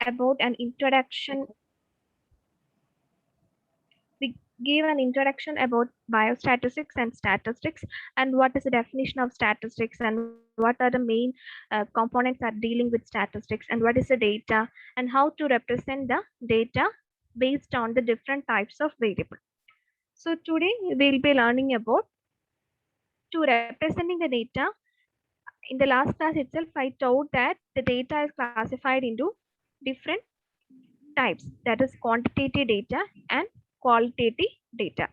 about an introduction. We give an introduction about biostatistics and statistics, and what is the definition of statistics, and what are the main components that dealing with statistics, and what is the data, and how to represent the data based on the different types of variable. So today we'll be learning about to representing the data. In the last class itself, I told that the data is classified into different types, that is quantitative data and qualitative data.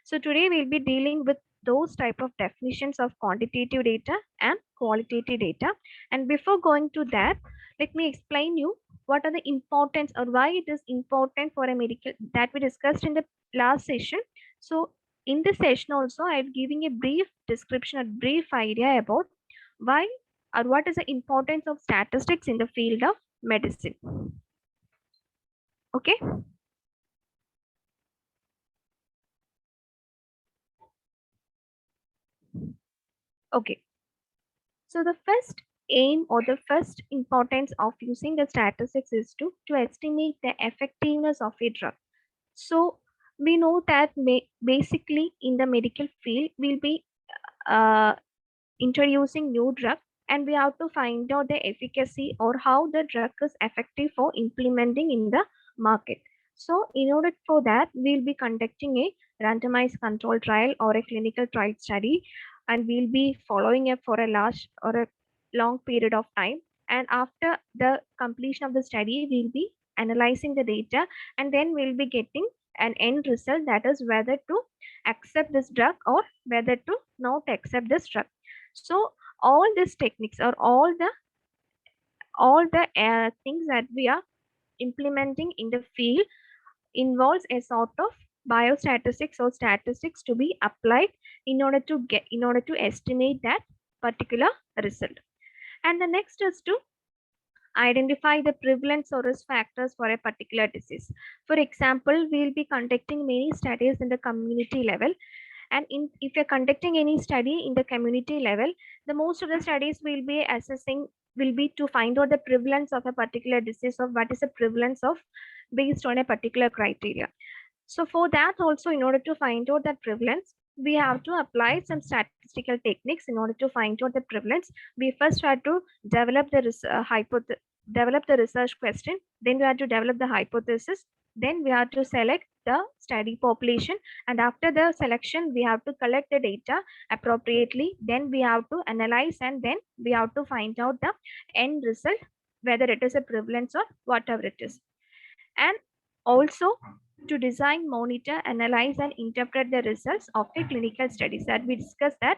So today we'll be dealing with those type of definitions of quantitative data and qualitative data. And before going to that, let me explain you what are the importance or why it is important for a medical, that we discussed in the last session. So in this session also, I'm giving a brief description, a brief idea about why or what is the importance of statistics in the field of medicine. Okay. Okay. So the first aim or the first importance of using the statistics is to estimate the effectiveness of a drug. So we know that basically in the medical field we'll be uh, introducing new drug, and we have to find out the efficacy or how the drug is effective for implementing in the market. So in order for that, we'll be conducting a randomized control trial or a clinical trial study, and we'll be following it for a large or a long period of time. And after the completion of the study, we'll be analyzing the data, and then we'll be getting an end result, that is whether to accept this drug or whether to not accept this drug. So all these techniques or all the things that we are implementing in the field involves a sort of biostatistics or statistics to be applied in order to estimate that particular result. And the next is to identify the prevalence or risk factors for a particular disease. For example, we'll be conducting many studies in the community level, and if you're conducting any study in the community level, the most of the studies will be assessing will be to find out the prevalence of a particular disease, or what is the prevalence of based on a particular criteria. So for that also, in order to find out that prevalence, we have to apply some statistical techniques in order to find out the prevalence. We first have to develop develop the research question, then we have to develop the hypothesis, then we have to select the study population, and after the selection we have to collect the data appropriately, then we have to analyze, and then we have to find out the end result, whether it is a prevalence or whatever it is. And also to design, monitor, analyze, and interpret the results of the clinical studies that we discussed, that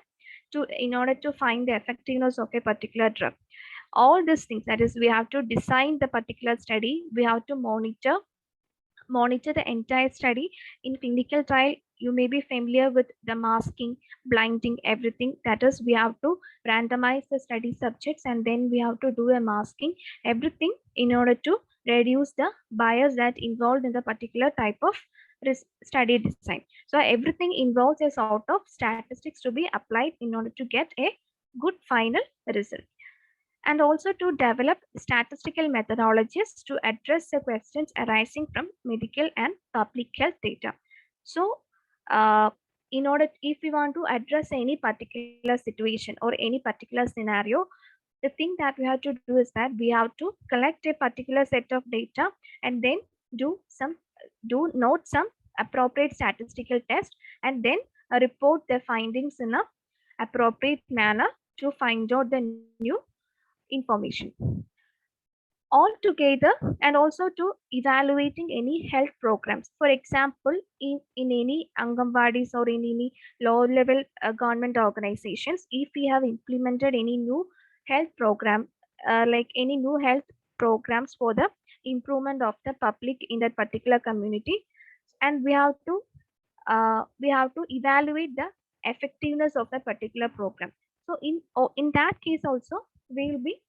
to in order to find the effectiveness of a particular drug. All these things, that is we have to design the particular study, we have to monitor the entire study. In clinical trial, you may be familiar with the masking, blinding, everything. That is, we have to randomize the study subjects, and then we have to do a masking, everything in order to reduce the bias that involved in the particular type of study design. So everything involves a sort of statistics to be applied in order to get a good final result. And also to develop statistical methodologies to address the questions arising from medical and public health data. So in order, if we want to address any particular situation or any particular scenario, the thing that we have to do is that we have to collect a particular set of data, and then do note some appropriate statistical test, and then report the findings in a appropriate manner to find out the new information all together, and also to evaluating any health programs. For example, in any Anganwadis or in any low level government organizations, if we have implemented any new health program, like any new health programs for the improvement of the public in that particular community, and we have to evaluate the effectiveness of that particular program. So in that case also, we will be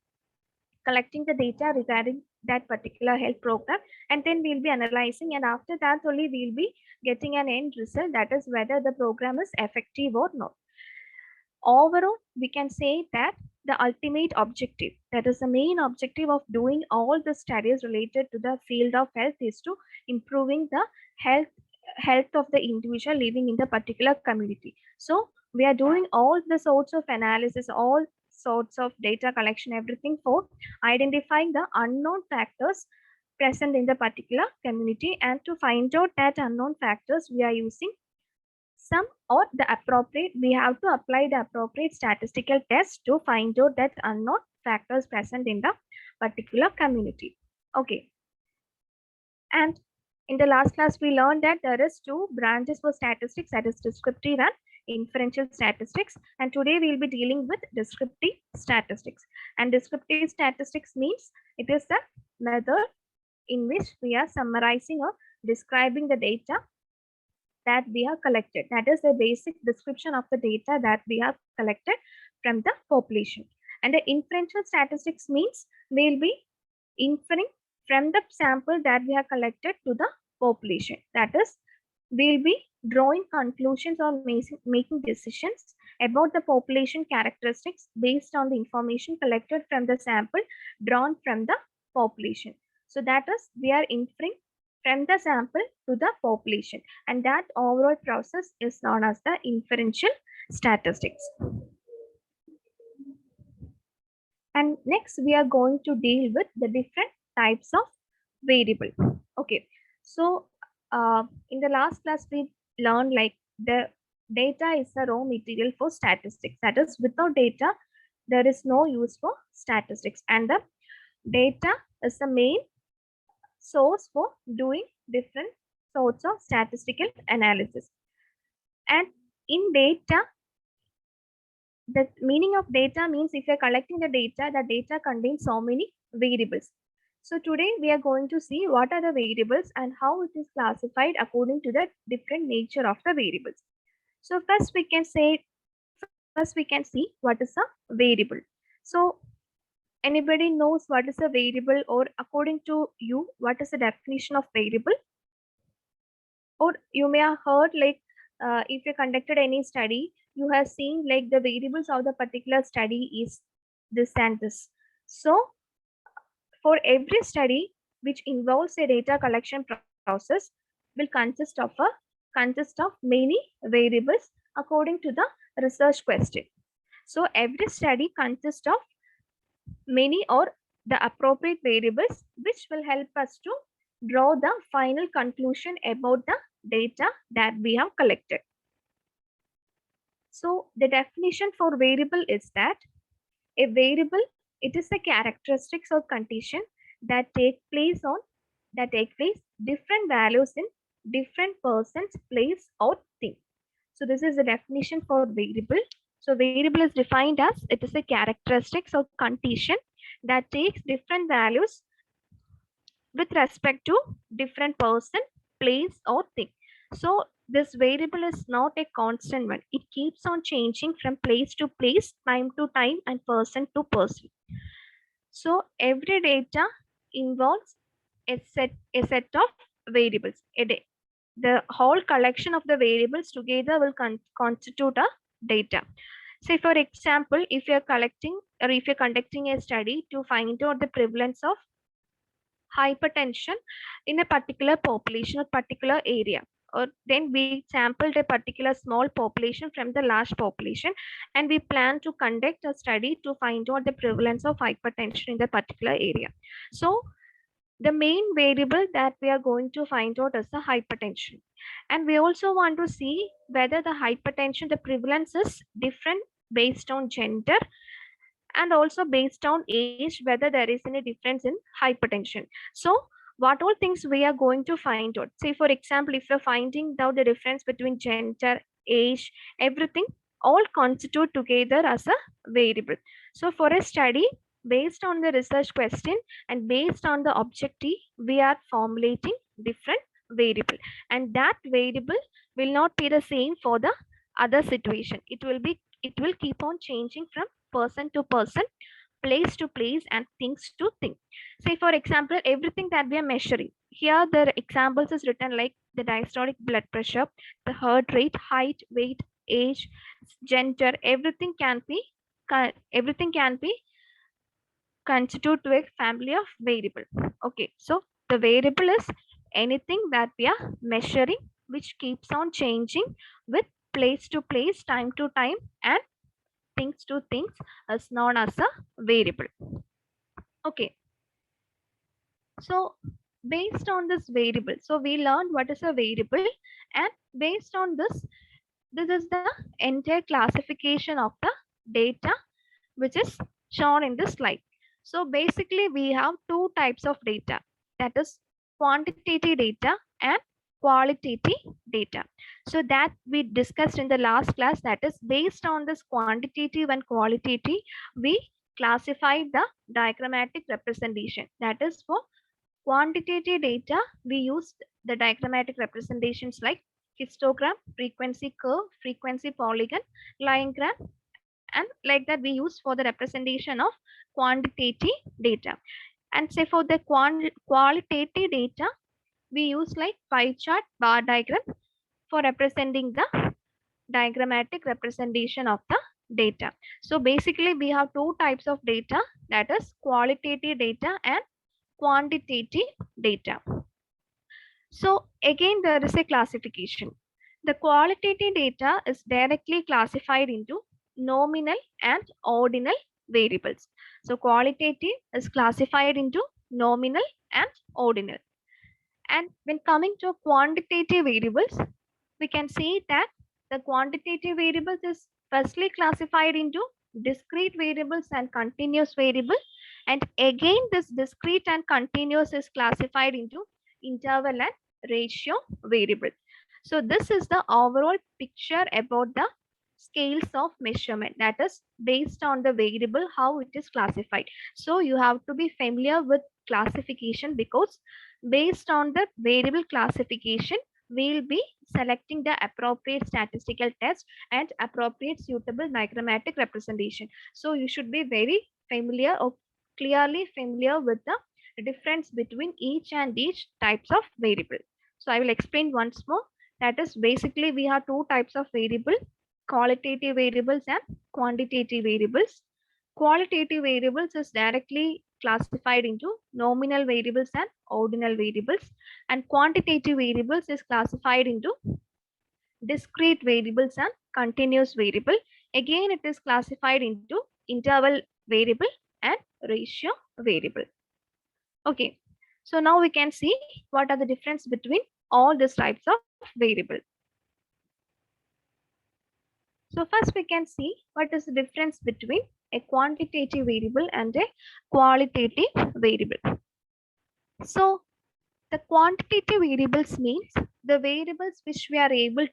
collecting the data regarding that particular health program, and then we'll be analyzing, and after that only we'll be getting an end result, that is whether the program is effective or not. Overall, we can say that the ultimate objective, that is the main objective of doing all the studies related to the field of health, is to improving the health health of the individual living in the particular community. So we are doing all the sorts of analysis, all sorts of data collection, everything for identifying the unknown factors present in the particular community, and to find out that unknown factors we are using some or the appropriate, we have to apply the appropriate statistical test to find out that unknown factors present in the particular community. Okay, and in the last class we learned that there is two branches for statistics, that is descriptive and inferential statistics, and today we will be dealing with descriptive statistics. And descriptive statistics means it is the method in which we are summarizing or describing the data that we have collected. That is the basic description of the data that we have collected from the population. And the inferential statistics means we will be inferring from the sample that we have collected to the population. That is, we will be drawing conclusions or making decisions about the population characteristics based on the information collected from the sample drawn from the population. So that is, we are inferring from the sample to the population, and that overall process is known as the inferential statistics. And next we are going to deal with the different types of variable. Okay, so in the last class we learned like the data is a raw material for statistics. That is, without data there is no use for statistics, and the data is the main source for doing different sorts of statistical analysis. And in data, the meaning of data means if you're collecting the data contains so many variables. So today we are going to see what are the variables and how it is classified according to the different nature of the variables. So first we can see what is a variable. So anybody knows what is a variable, or according to you, what is the definition of variable? Or you may have heard like if you conducted any study, you have seen like the variables of the particular study is this and this. So for every study which involves a data collection process will consist of many variables according to the research question. So every study consists of many or the appropriate variables which will help us to draw the final conclusion about the data that we have collected. So the definition for variable is that a variable, it is a characteristics or condition that take place different values in different persons, place or thing. So this is the definition for variable. So variable is defined as it is a characteristics or condition that takes different values with respect to different person, place or thing. So this variable is not a constant one. It keeps on changing from place to place, time to time, and person to person. So every data involves a set of variables. The whole collection of the variables together will constitute a data. Say for example, if you're collecting or if you're conducting a study to find out the prevalence of hypertension in a particular population or particular area, or then we sampled a particular small population from the large population, and we plan to conduct a study to find out the prevalence of hypertension in the particular area. So the main variable that we are going to find out is the hypertension, and we also want to see whether the hypertension, the prevalence is different based on gender and also based on age, whether there is any difference in hypertension. So what all things we are going to find out? Say for example, if you're finding out the difference between gender, age, everything all constitute together as a variable. So for a study based on the research question and based on the objective, we are formulating different variable, and that variable will not be the same for the other situation. It will keep on changing from person to person, place to place, and things to thing. Say for example, everything that we are measuring here, the examples is written like the diastolic blood pressure, the heart rate, height, weight, age, gender, everything can be constitute to a family of variable. Okay, so the variable is anything that we are measuring which keeps on changing with place to place, time to time, and things to things is known as a variable. Okay, so based on this variable, so we learned what is a variable, and based on this, this is the entire classification of the data which is shown in this slide. So basically we have two types of data, that is quantitative data and qualitative data. So that we discussed in the last class, that is based on this quantitative and qualitative, we classified the diagrammatic representation. That is for quantitative data, we use the diagrammatic representations like histogram, frequency curve, frequency polygon, line graph, and like that we use for the representation of quantitative data. And say for the qualitative data, we use like pie chart, bar diagram for representing the diagrammatic representation of the data. So basically we have two types of data, that is qualitative data and quantitative data. So again there is a classification. The qualitative data is directly classified into nominal and ordinal variables. So qualitative is classified into nominal and ordinal. And when coming to quantitative variables, we can see that the quantitative variables is firstly classified into discrete variables and continuous variable, and again this discrete and continuous is classified into interval and ratio variable. So this is the overall picture about the scales of measurement, that is based on the variable how it is classified. So you have to be familiar with classification, because based on the variable classification we'll be selecting the appropriate statistical test and appropriate suitable diagrammatic representation. So you should be very familiar or clearly familiar with the difference between each and each types of variable. So I will explain once more. That is basically we have two types of variable, qualitative variables and quantitative variables. Qualitative variables is directly classified into nominal variables and ordinal variables, and quantitative variables is classified into discrete variables and continuous variable. Again it is classified into interval variable and ratio variable. Okay, so now we can see what are the difference between all these types of variable. So first we can see what is the difference between a quantitative variable and a qualitative variable. So the quantitative variables means the variables which we are able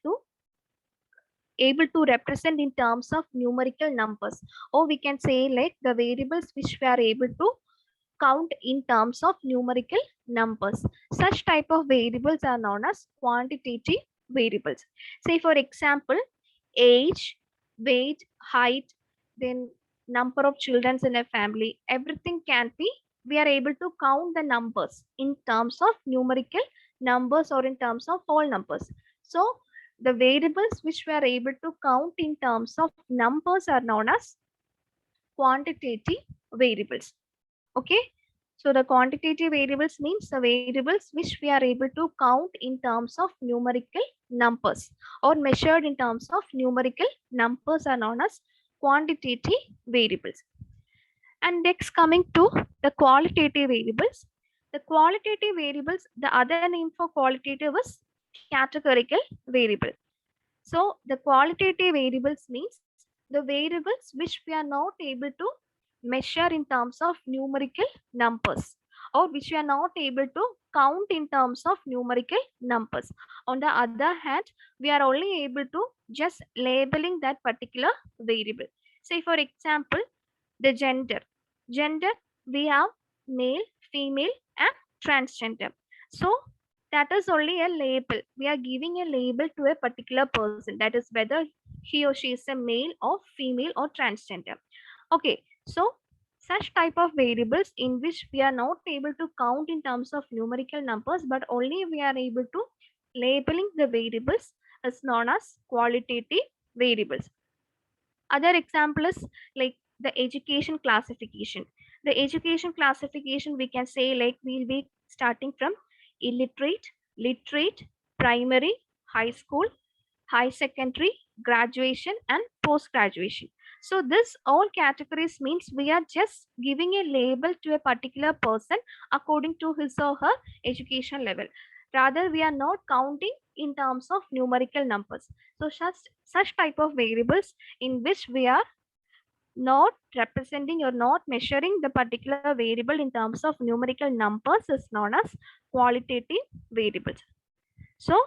to represent in terms of numerical numbers, or we can say like the variables which we are able to count in terms of numerical numbers. Such type of variables are known as quantitative variables. Say for example, age, weight, height, then number of children in a family, everything can be, we are able to count the numbers in terms of numerical numbers or in terms of whole numbers. So the variables which we are able to count in terms of numbers are known as quantitative variables. Okay, so the quantitative variables means the variables which we are able to count in terms of numerical numbers or measured in terms of numerical numbers are known as quantitative variables. And next coming to the qualitative variables. The qualitative variables, the other name for qualitative is categorical variable. So the qualitative variables means the variables which we are not able to measure in terms of numerical numbers, or which we are not able to count in terms of numerical numbers. On the other hand, we are only able to just labeling that particular variable. Say for example, the gender. Gender, we have male, female and transgender. So that is only a label. We are giving a label to a particular person, that is whether he or she is a male or female or transgender. Okay, so such type of variables in which we are not able to count in terms of numerical numbers, but only we are able to labeling the variables is known as qualitative variables. Other example is like the education classification. The education classification, we can say like we'll be starting from illiterate, literate, primary, high school, high secondary, graduation, and post graduation. So this all categories means we are just giving a label to a particular person according to his or her education level. Rather, we are not counting in terms of numerical numbers. So such type of variables in which we are not representing or not measuring the particular variable in terms of numerical numbers is known as qualitative variables. So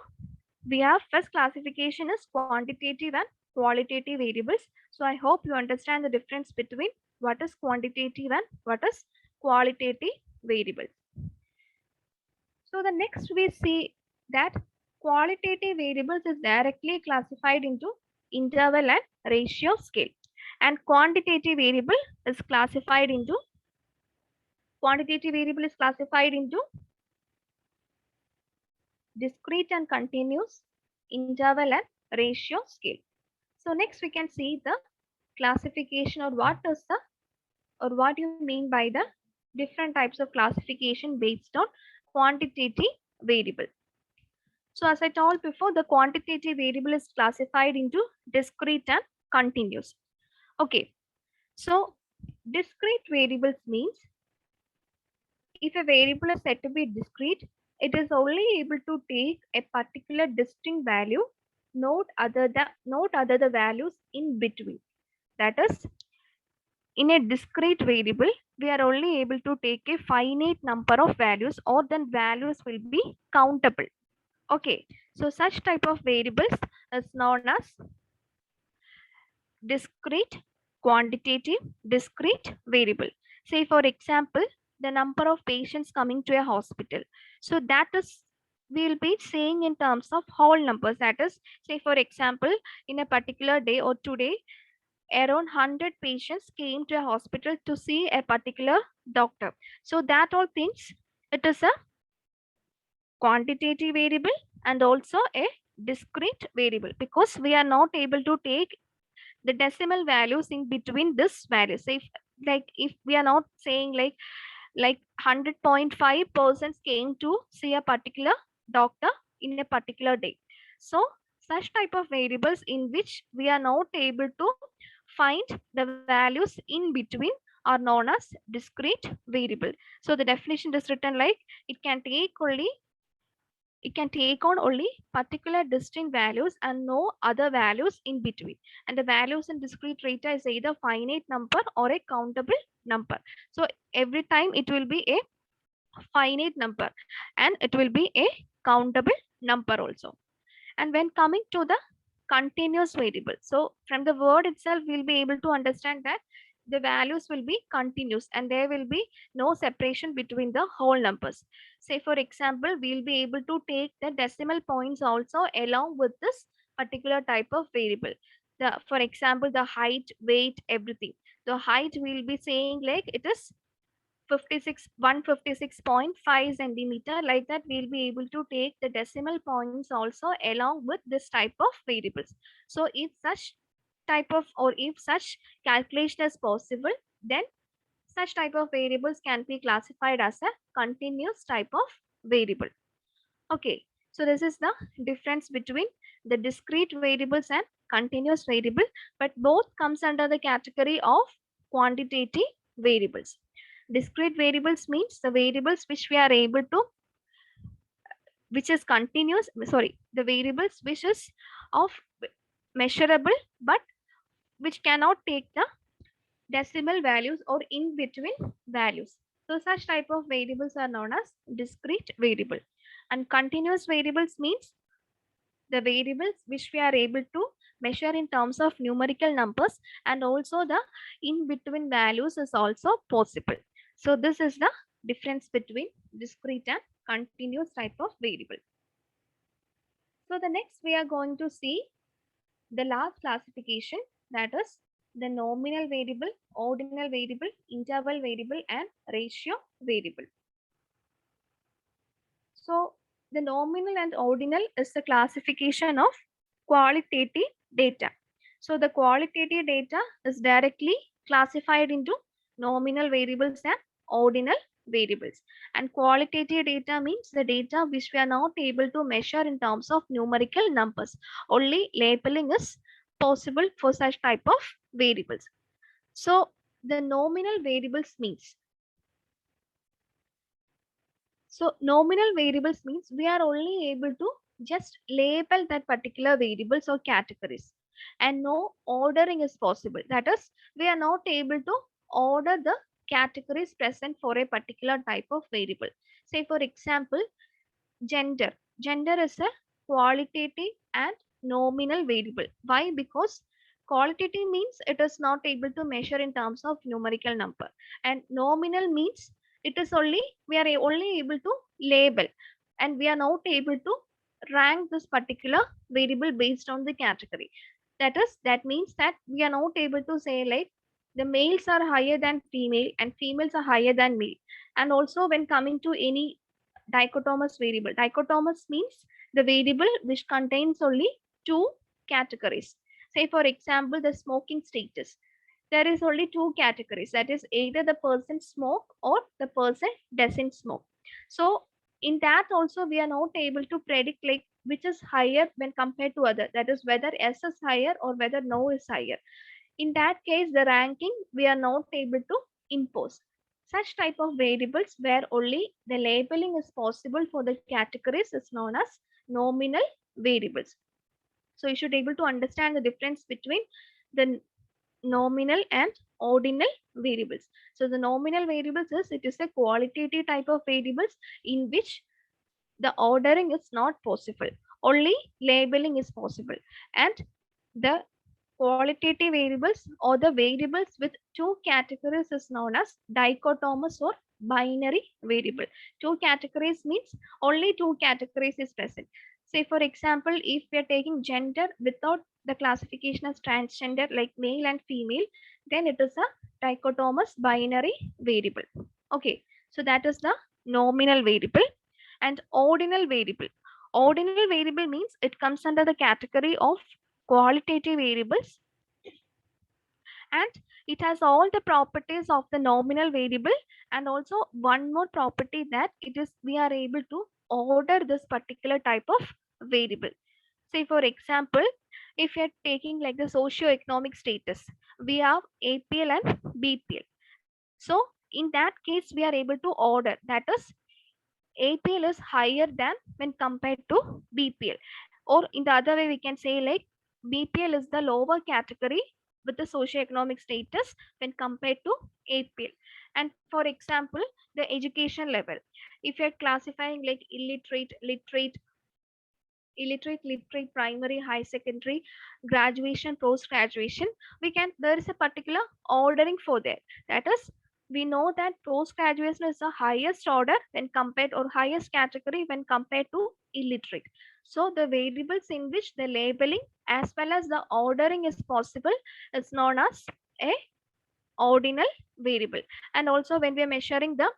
we have first classification is quantitative and qualitative variables. So I hope you understand the difference between what is quantitative and what is qualitative variable. So the next we see that qualitative variables is directly classified into interval and ratio scale, and quantitative variable is classified into discrete and continuous, interval and ratio scale. So next we can see the classification, or what is the, or what you mean by the different types of classification based on quantitative variable. So as I told before, the quantitative variable is classified into discrete and continuous. Okay, so discrete variables means if a variable is said to be discrete, it is only able to take a particular distinct value, not other the values in between. That is, in a discrete variable, we are only able to take a finite number of values, or then values will be countable. Okay, so such type of variables is known as discrete, quantitative, discrete variable. Say for example, the number of patients coming to a hospital. So that is, we will be saying in terms of whole numbers. That is, say for example, in a particular day or today, around 100 patients came to a hospital to see a particular doctor. So that all things, it is a quantitative variable and also a discrete variable, because we are not able to take the decimal values in between this values. So if we are not saying like 100.5% came to see a particular doctor in a particular day. So such type of variables in which we are not able to find the values in between are known as discrete variable. So the definition is written like it can take on only particular distinct values and no other values in between. And the values in discrete data is either finite number or a countable number. So every time it will be a finite number and it will be a countable number also. And when coming to the continuous variable, so from the word itself we'll be able to understand that the values will be continuous and there will be no separation between the whole numbers. Say for example, we'll be able to take the decimal points also along with this particular type of variable. For example, the height, weight, everything. The height we'll be saying like it is 156.5 centimeter. Like that we'll be able to take the decimal points also along with this type of variables. So if such type of, or if such calculation is possible, then such type of variables can be classified as a continuous type of variable. Okay, so this is the difference between the discrete variables and continuous variable, but both comes under the category of quantitative variables. Discrete variables means the variables which we are able to, which is continuous, sorry, the variables which is of measurable but which cannot take the decimal values or in between values. So such type of variables are known as discrete variable. And continuous variables means the variables which we are able to measure in terms of numerical numbers, and also the in between values is also possible. So this is the difference between discrete and continuous type of variable. So the next we are going to see the last classification, that is the nominal variable, ordinal variable, interval variable and ratio variable. So the nominal and ordinal is the classification of qualitative data. So the qualitative data is directly classified into nominal variables and ordinal variables. And qualitative data means the data which we are not able to measure in terms of numerical numbers. Only labeling is possible for such type of variables. So the nominal variables means, so nominal variables means we are only able to just label that particular variables or categories, and no ordering is possible. That is, we are not able to order the categories present for a particular type of variable. Say for example, gender. Gender is a qualitative and nominal variable. Why? Because qualitative means it is not able to measure in terms of numerical number, and nominal means it is only, we are only able to label, and we are not able to rank this particular variable based on the category. That means that we are not able to say like the males are higher than female and females are higher than male. And also when coming to any dichotomous variable. Dichotomous means the variable which contains only two categories. Say for example, the smoking status. There is only two categories. That is either the person smoke or the person doesn't smoke. So in that also we are not able to predict like which is higher when compared to other. That is whether S is higher or whether no is higher. In that case, the ranking we are not able to impose. Such type of variables where only the labeling is possible for the categories is known as nominal variables. So you should able to understand the difference between the nominal and ordinal variables. So the nominal variables is, it is a qualitative type of variables in which the ordering is not possible. Only labeling is possible. And the qualitative variables or the variables with two categories is known as dichotomous or binary variable. Two categories means only two categories is present. Say for example, if we are taking gender without the classification as transgender like male and female, then it is a dichotomous binary variable. Okay, so that is the nominal variable. And ordinal variable. Ordinal variable means it comes under the category of qualitative variables, and it has all the properties of the nominal variable, and also one more property that it is, we are able to order this particular type of variable. Say for example, if you're taking like the socio-economic status, we have APL and BPL. So in that case we are able to order, that is APL is higher than when compared to BPL. Or in the other way, we can say like BPL is the lower category with the socioeconomic status when compared to APL. And for example, the education level. If you're classifying like illiterate, literate, primary, high secondary, graduation, post graduation, we can, there is a particular ordering for that. That is, we know that post graduation is the highest order when compared, or highest category when compared to illiterate. So the variables in which the labeling as well as the ordering is possible is known as a ordinal variable. And also when we are measuring the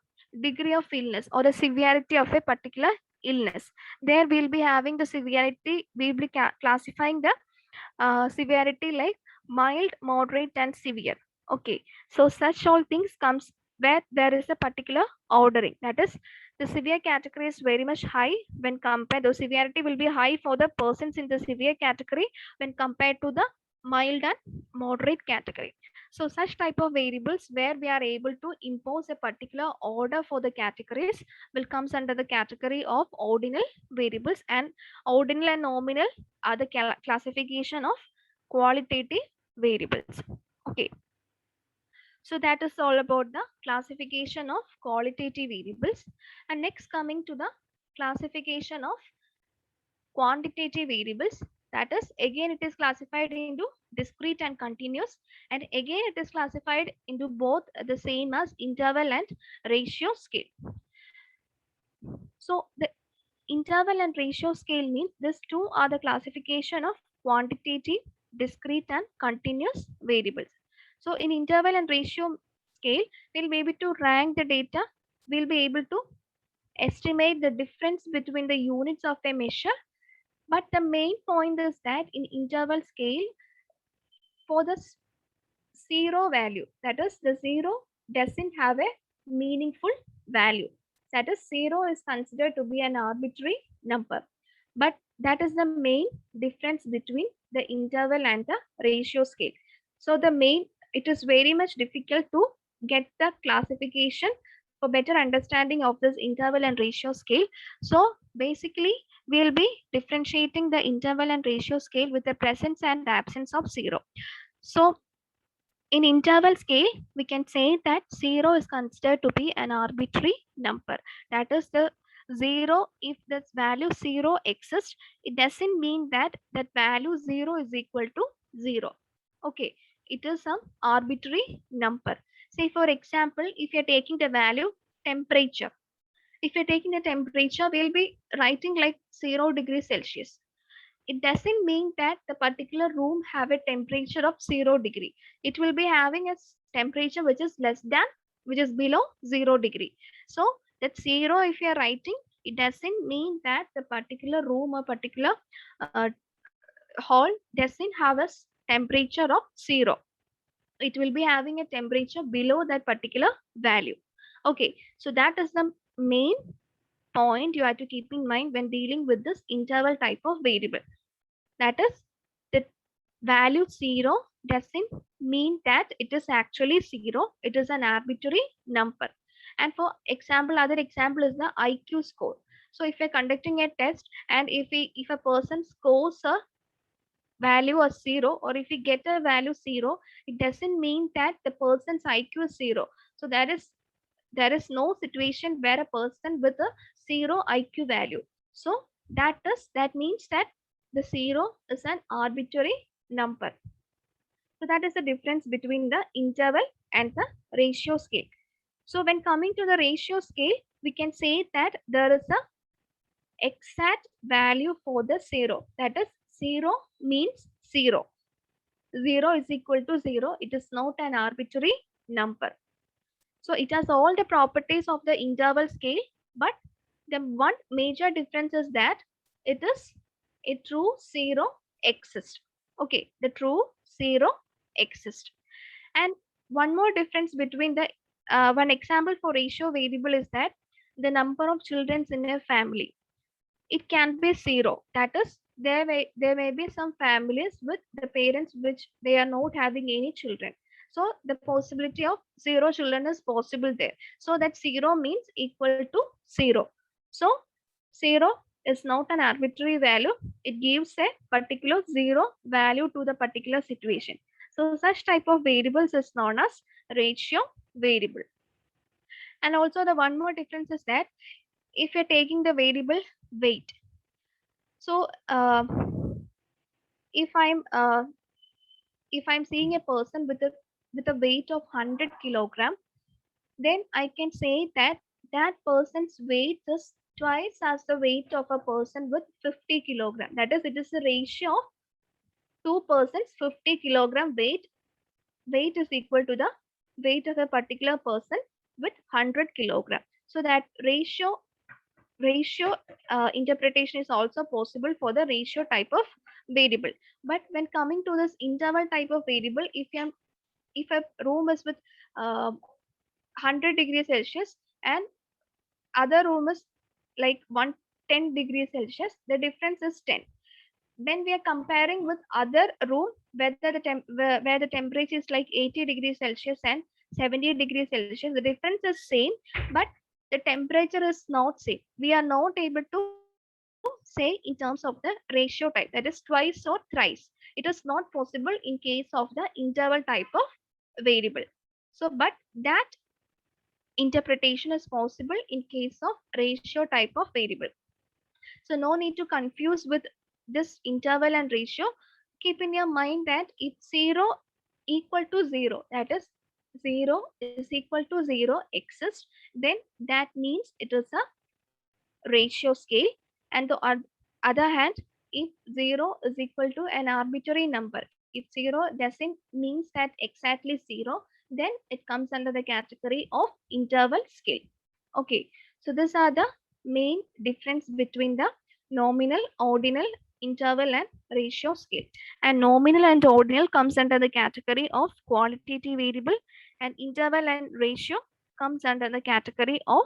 degree of illness or the severity of a particular illness, there we'll be having the severity, we'll be classifying the severity like mild, moderate and severe. Okay, so such all things comes where there is a particular ordering. That is, the severe category is very much high when compared, the severity will be high for the persons in the severe category when compared to the mild and moderate category. So such type of variables where we are able to impose a particular order for the categories will comes under the category of ordinal variables, and ordinal and nominal are the classification of qualitative variables. Okay, so that is all about the classification of qualitative variables. And next coming to the classification of quantitative variables, that is again it is classified into discrete and continuous, and again it is classified into both the same as interval and ratio scale. So the interval and ratio scale means these two are the classification of quantitative, discrete and continuous variables. So in interval and ratio scale, we'll be able to rank the data, we'll be able to estimate the difference between the units of a measure. But the main point is that in interval scale, for the zero value, that is the zero doesn't have a meaningful value. That is, zero is considered to be an arbitrary number. But that is the main difference between the interval and the ratio scale. So the main, it is very much difficult to get the classification for better understanding of this interval and ratio scale. So basically, we'll be differentiating the interval and ratio scale with the presence and absence of zero. So in interval scale, we can say that zero is considered to be an arbitrary number. That is the zero, if this value zero exists, it doesn't mean that that value zero is equal to zero. Okay, it is some arbitrary number. Say for example, if you're taking the value temperature, if you're taking the temperature, we'll be writing like 0 degrees Celsius. It doesn't mean that the particular room have a temperature of 0 degree. It will be having a temperature which is less than, which is below 0 degree. So that 0, if you are writing, it doesn't mean that the particular room or particular uh, hall doesn't have a temperature of 0. It will be having a temperature below that particular value. Okay, so that is the main point you have to keep in mind when dealing with this interval type of variable. That is, the value 0 doesn't mean that it is actually 0. It is an arbitrary number. And for example, other example is the IQ score. So if you're conducting a test and if a person scores a value of 0, or if you get a value 0, it doesn't mean that the person's IQ is 0. So there is no situation where a person with a 0 IQ value. So that means that the 0 is an arbitrary number. So that is the difference between the interval and the ratio scale. So when coming to the ratio scale, we can say that there is a exact value for the 0. That is, 0 means 0. 0 is equal to 0. It is not an arbitrary number. So it has all the properties of the interval scale, but the one major difference is that it is a true 0 exists. Okay, the true 0 exists. And one more difference between the one example for ratio variable is that the number of children in a family, it can be 0. That is, there may be some families with the parents which they are not having any children. So the possibility of 0 children is possible there. So that 0 means equal to 0. So 0 is not an arbitrary value. It gives a particular 0 value to the particular situation. So such type of variables is known as ratio variable. And also the one more difference is that if you're taking the variable weight, so if I'm uh, if I'm seeing a person with a weight of 100 kilogram, then I can say that that person's weight is twice as the weight of a person with 50 kilogram. That is, it is a ratio of 2 persons 50 kilogram weight. Weight is equal to the weight of a particular person with 100 kilogram. So that ratio interpretation is also possible for the ratio type of variable. But when coming to this interval type of variable, if a room is with 100 degrees Celsius and other room is like 110 degrees Celsius, the difference is 10. Then we are comparing with other room whether where the temperature is like 80 degrees Celsius and 70 degrees Celsius. The difference is same, but the temperature is not same. We are not able to say in terms of the ratio type, that is twice or thrice. It is not possible in case of the interval type of variable. So but that interpretation is possible in case of ratio type of variable. So no need to confuse with this interval and ratio. Keep in your mind that if 0 equal to 0, that is 0 is equal to 0 exists, then that means it is a ratio scale. And the other hand, if 0 is equal to an arbitrary number, if 0 doesn't means that exactly 0, then it comes under the category of interval scale. Okay, so these are the main difference between the nominal, ordinal interval and ratio scale. And nominal and ordinal comes under the category of qualitative variable, and interval and ratio comes under the category of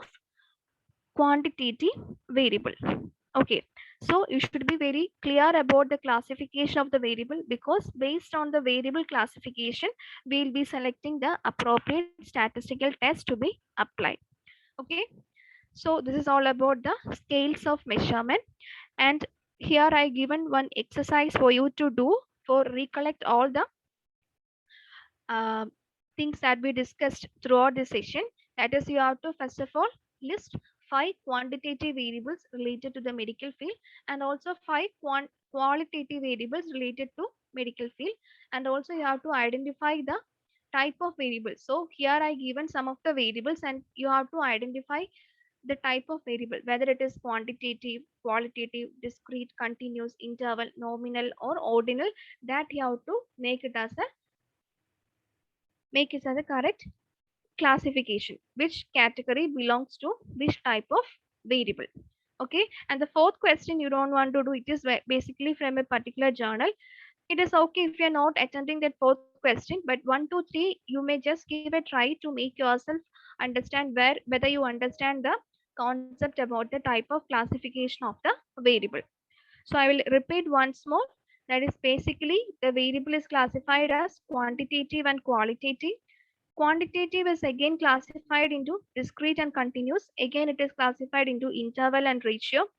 quantitative variable. Okay, so you should be very clear about the classification of the variable, because based on the variable classification we'll be selecting the appropriate statistical test to be applied. Okay, so this is all about the scales of measurement. And here I given one exercise for you to do for recollect all the uh, things that we discussed throughout the session. That is, you have to first of all list 5 quantitative variables related to the medical field, and also 5 qualitative variables related to medical field, and also you have to identify the type of variables. So here I given some of the variables, and you have to identify the type of variable, whether it is quantitative, qualitative, discrete, continuous, interval, nominal, or ordinal. That you have to make it as a correct classification, which category belongs to which type of variable. Okay, and the fourth question you don't want to do, it is basically from a particular journal. It is okay if you're not attending that fourth question, but 1, 2, 3 you may just give a try to make yourself understand whether you understand the concept about the type of classification of the variable. So I will repeat once more. That is, basically the variable is classified as quantitative and qualitative. Quantitative is again classified into discrete and continuous. Again, it is classified into interval and ratio.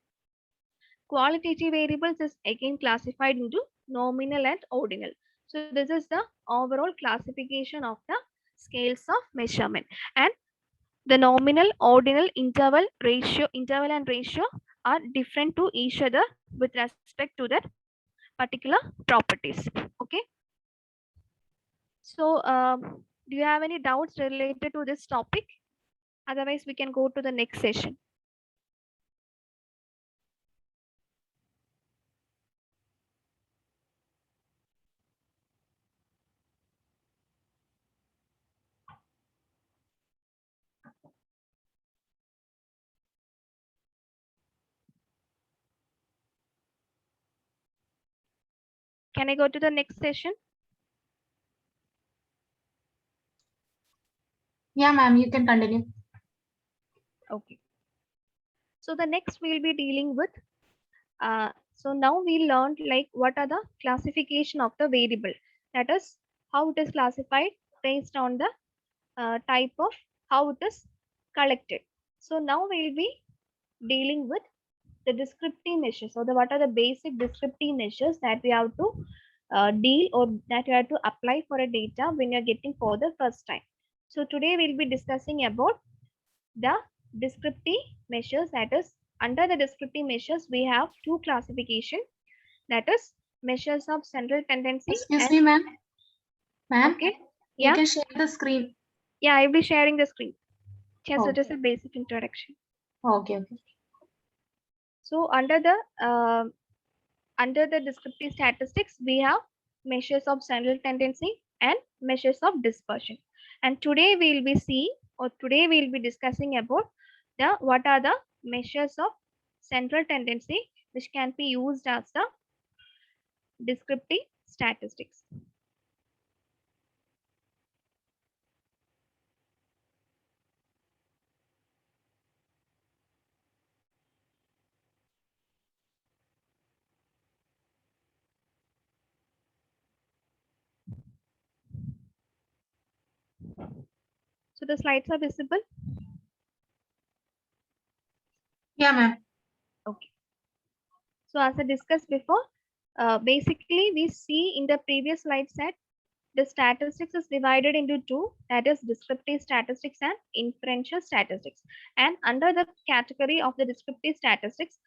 Qualitative variables is again classified into nominal and ordinal. So this is the overall classification of the scales of measurement. And the nominal, ordinal, interval and ratio are different to each other with respect to their particular properties. Okay. So do you have any doubts related to this topic? Otherwise, we can go to the next session. Can I go to the next session? Yeah, ma'am, you can continue. Okay. So the next we'll be dealing with, so now we learned like what are the classification of the variable. That is how it is classified based on the type of how it is collected. So now we'll be dealing with the descriptive measures, or the what are the basic descriptive measures that we have to deal, or that you have to apply for a data when you're getting for the first time. So today we'll be discussing about the descriptive measures. That is, under the descriptive measures we have two classification, that is measures of central tendency. Excuse me, ma'am. Ma'am, Okay, you yeah, can share the screen. yeah, I'll be sharing the screen. Just it Okay. is a basic introduction. Okay, okay. So under the descriptive statistics we have measures of central tendency and measures of dispersion. And today we will be seeing, or today we will be discussing about the what are the measures of central tendency which can be used as the descriptive statistics. So the slides are visible. Yeah, ma'am. Okay. So as I discussed before, basically we see in the previous slide set the statistics is divided into two, that is descriptive statistics and inferential statistics. And under the category of the descriptive statistics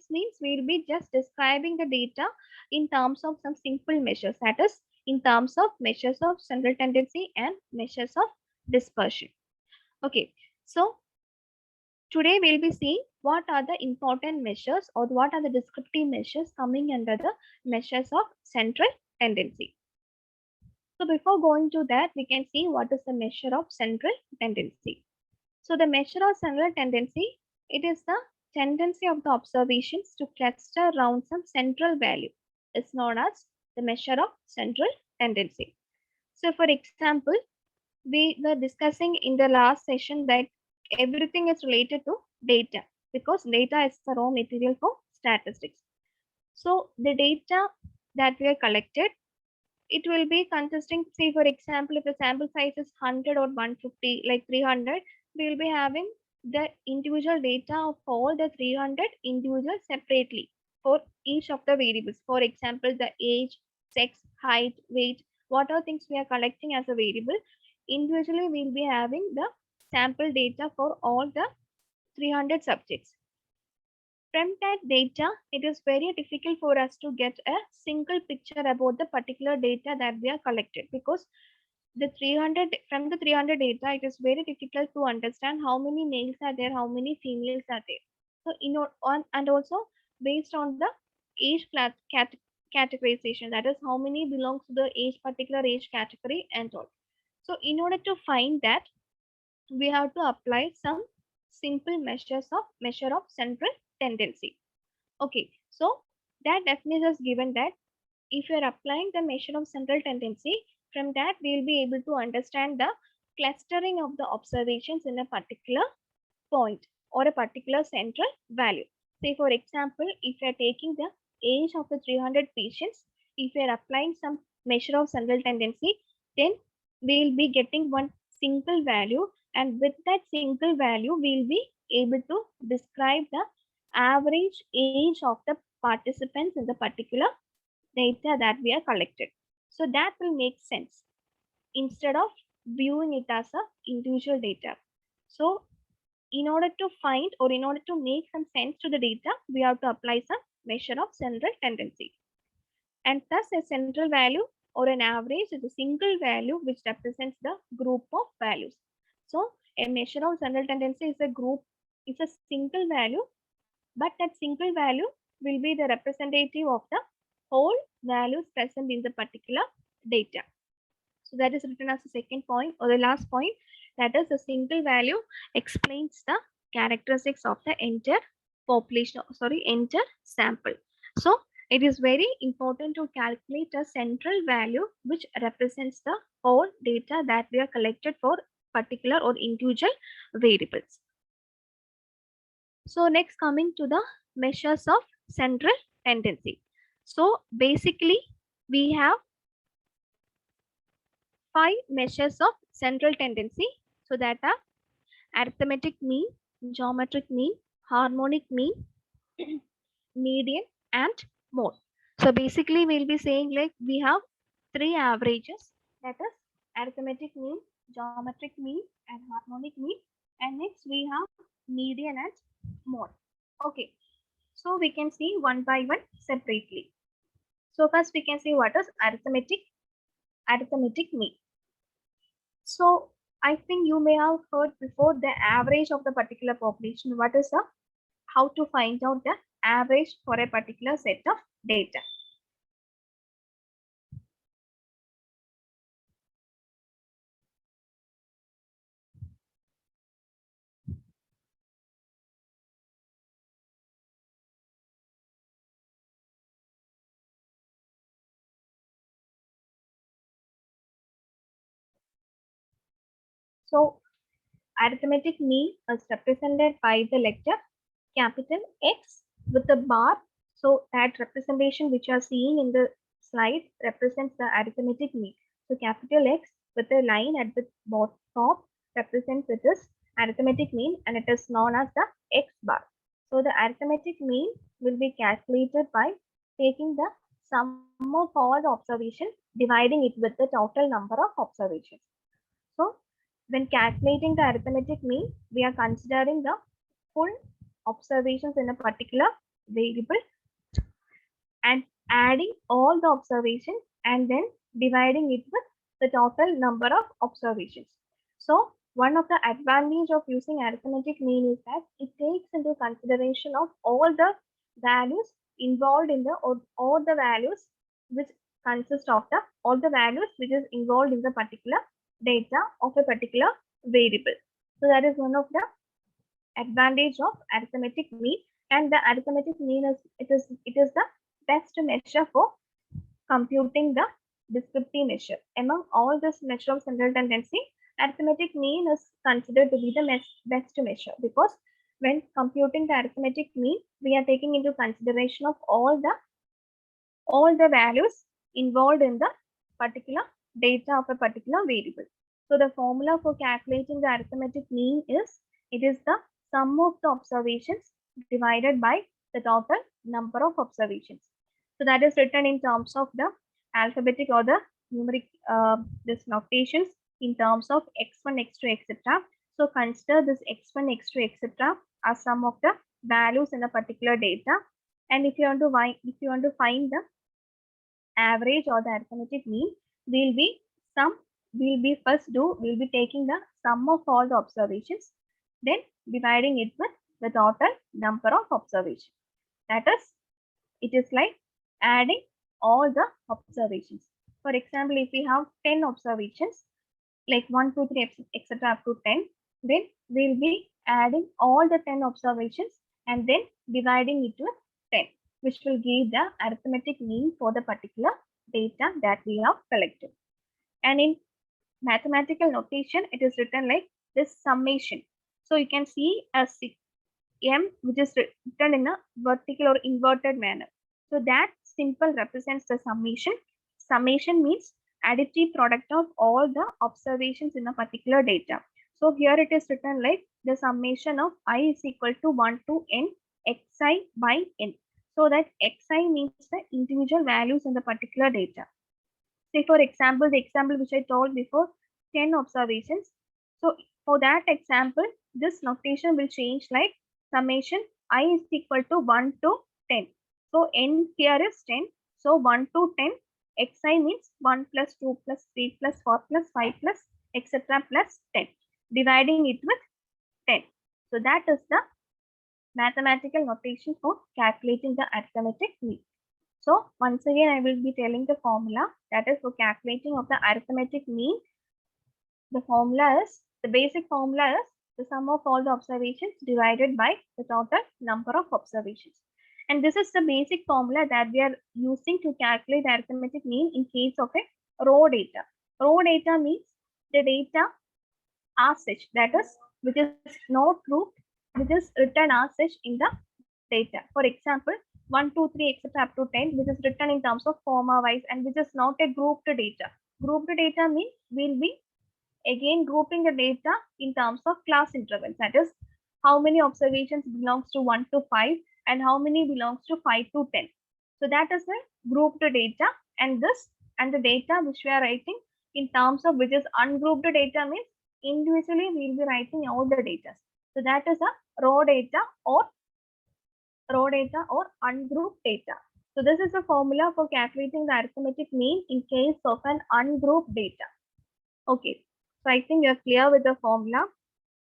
means we will be just describing the data in terms of some simple measures, that is in terms of measures of central tendency and measures of dispersion. Okay, so today we'll be seeing what are the important measures, or what are the descriptive measures coming under the measures of central tendency. So before going to that, we can see what is the measure of central tendency. So the measure of central tendency, it is the tendency of the observations to cluster around some central value is known as the measure of central tendency. So, for example, we were discussing in the last session that everything is related to data because data is the raw material for statistics. So, the data that we are collected, it will be consisting, say for example, if the sample size is 100 or 150, like 300, we will be having the individual data of all the 300 individuals separately for each of the variables. For example, the age, sex, height, weight, what are things we are collecting as a variable. Individually, we will be having the sample data for all the 300 subjects. From that data, it is very difficult for us to get a single picture about the particular data that we are collected because the 300 from the 300 data, it is very difficult to understand how many males are there, how many females are there. So, and also based on the age categorization, that is how many belongs to the age particular age category and all. So, in order to find that, we have to apply some simple measure of central tendency. Okay, so that definition is given that if you are applying the measure of central tendency, from that we will be able to understand the clustering of the observations in a particular point or a particular central value. Say for example, if you are taking the age of the 300 patients, if you are applying some measure of central tendency, then we will be getting one single value, and with that single value we will be able to describe the average age of the participants in the particular data that we are collected. So that will make sense instead of viewing it as a individual data. So in order to find or in order to make some sense to the data, we have to apply some measure of central tendency. And thus a central value or an average is a single value which represents the group of values. So a measure of central tendency is a group, is a single value, but that single value will be the representative of the whole values present in the particular data. So that is written as the second point or the last point, that is the single value explains the characteristics of the entire population, entire sample. So it is very important to calculate a central value which represents the whole data that we are collected for particular or individual variables. So next, coming to the measures of central tendency. So basically we have 5 measures of central tendency. So that are arithmetic mean, geometric mean, harmonic mean, median and mode. So basically we'll be saying like we have 3 averages, that is arithmetic mean, geometric mean and harmonic mean, and next we have median and mode. Okay, so we can see one by one separately. So first we can see what is arithmetic mean. So I think you may have heard before the average of the particular population. What is the how to find out the average for a particular set of data? So arithmetic mean is represented by the letter capital X with a bar. So that representation which you are seeing in the slide represents the arithmetic mean. So capital X with a line at the top represents it is arithmetic mean, and it is known as the X bar. So the arithmetic mean will be calculated by taking the sum of all the observations, dividing it with the total number of observations. So when calculating the arithmetic mean, we are considering the full observations in a particular variable and adding all the observations and then dividing it with the total number of observations. So one of the advantage of using arithmetic mean is that it takes into consideration of all the values involved in the or all the values which consist of the all the values which is involved in the particular data of a particular variable. So that is one of the advantage of arithmetic mean, and the arithmetic mean is it is the best measure for computing the descriptive measure. Among all this measure of central tendency, arithmetic mean is considered to be the best measure, because when computing the arithmetic mean, we are taking into consideration of all the values involved in the particular data of a particular variable. So the formula for calculating the arithmetic mean is, it is the sum of the observations divided by the total number of observations. So that is written in terms of the alphabetic or the numeric this notations in terms of x1, x2, etc. So consider this x1, x2, etc. as some of the values in a particular data. And if you want to find the average or the arithmetic mean, we'll be taking the sum of all the observations, then dividing it with the total number of observations. That is, it is like adding all the observations. For example, if we have 10 observations, like 1, 2, 3, etc. up to 10, then we'll be adding all the 10 observations and then dividing it with 10, which will give the arithmetic mean for the particular data that we have collected. And in mathematical notation, it is written like this summation. So you can see a M which is written in a vertical or inverted manner. So that symbol represents the summation. Summation means additive product of all the observations in a particular data. So here it is written like the summation of I is equal to 1 to n xi by n. So that xi means the individual values in the particular data. Say for example, the example which I told before, 10 observations. So for that example, this notation will change like summation I is equal to 1 to 10. So n here is 10. So 1 to 10, xi means 1 plus 2 plus 3 plus 4 plus 5 plus etc. plus 10. Dividing it with 10. So that is the mathematical notation for calculating the arithmetic mean. So once again, I will be telling the formula, that is for calculating of the arithmetic mean. The formula is, the basic formula is the sum of all the observations divided by the total number of observations. And this is the basic formula that we are using to calculate the arithmetic mean in case of a raw data. Raw data means the data as such, that is, which is not grouped, which is written as such in the data. For example, 1, 2, 3, etc. up to 10, which is written in terms of comma wise and which is not a grouped data. Grouped data means we'll be again grouping the data in terms of class intervals. That is, how many observations belongs to 1 to 5 and how many belongs to 5 to 10. So that is a grouped data, and the data which we are writing in terms of which is ungrouped data means individually we will be writing all the data. So that is a raw data or ungrouped data. So this is a formula for calculating the arithmetic mean in case of an ungrouped data. Okay, so I think you're clear with the formula.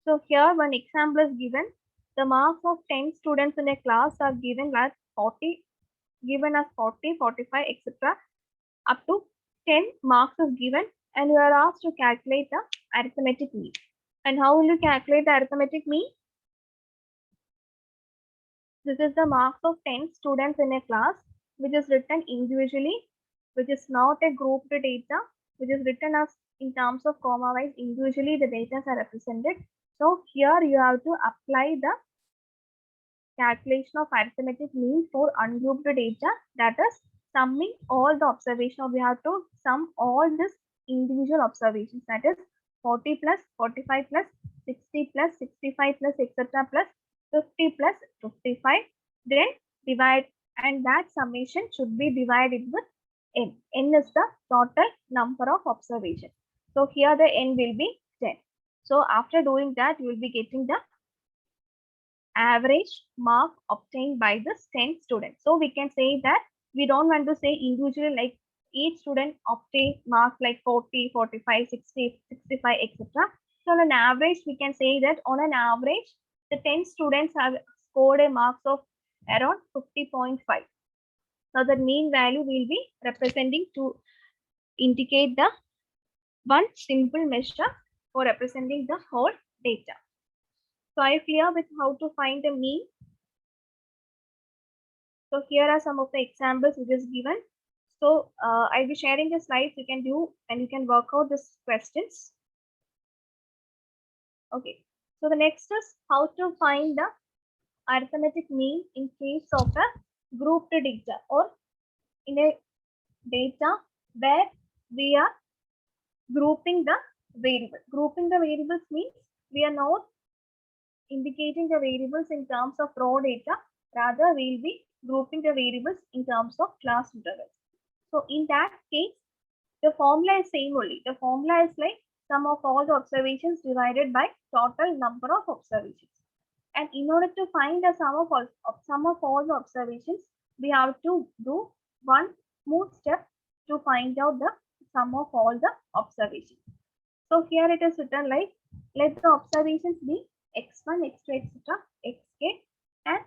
So here one example is given. The marks of 10 students in a class are given as 40, 45, etc. Up to 10 marks is given, and you are asked to calculate the arithmetic mean. And how will you calculate the arithmetic mean? This is the marks of 10 students in a class, which is written individually, which is not a grouped data, which is written as in terms of comma wise. Individually, the data are represented. So here you have to apply the calculation of arithmetic mean for ungrouped data, that is summing all the observations. We have to sum all these individual observations, that is 40 plus 45 plus 60 plus 65 plus etc. plus 50 plus 55, then divide, and that summation should be divided with n. N is the total number of observations. So here the n will be 10. So after doing that, you will be getting the average mark obtained by the 10 students. So we can say that we don't want to say individually like each student obtain marks like 40, 45, 60, 65, etc. So on an average, we can say that on an average, the 10 students have scored a marks of around 50.5. So the mean value will be representing to indicate the one simple measure for representing the whole data. So are you clear with how to find the mean? So here are some of the examples which is given. So I'll be sharing the slides you can do and you can work out these questions. Okay. So the next is how to find the arithmetic mean in case of a grouped data or in a data where we are grouping the variable. Grouping the variables means we are not indicating the variables in terms of raw data. Rather, we'll be grouping the variables in terms of class intervals. So in that case, the formula is same only. The formula is like sum of all the observations divided by total number of observations. And in order to find the sum of all the observations, we have to do one more step to find out the sum of all the observations. So here it is written like, let the observations be x1, x2, etc., xk, and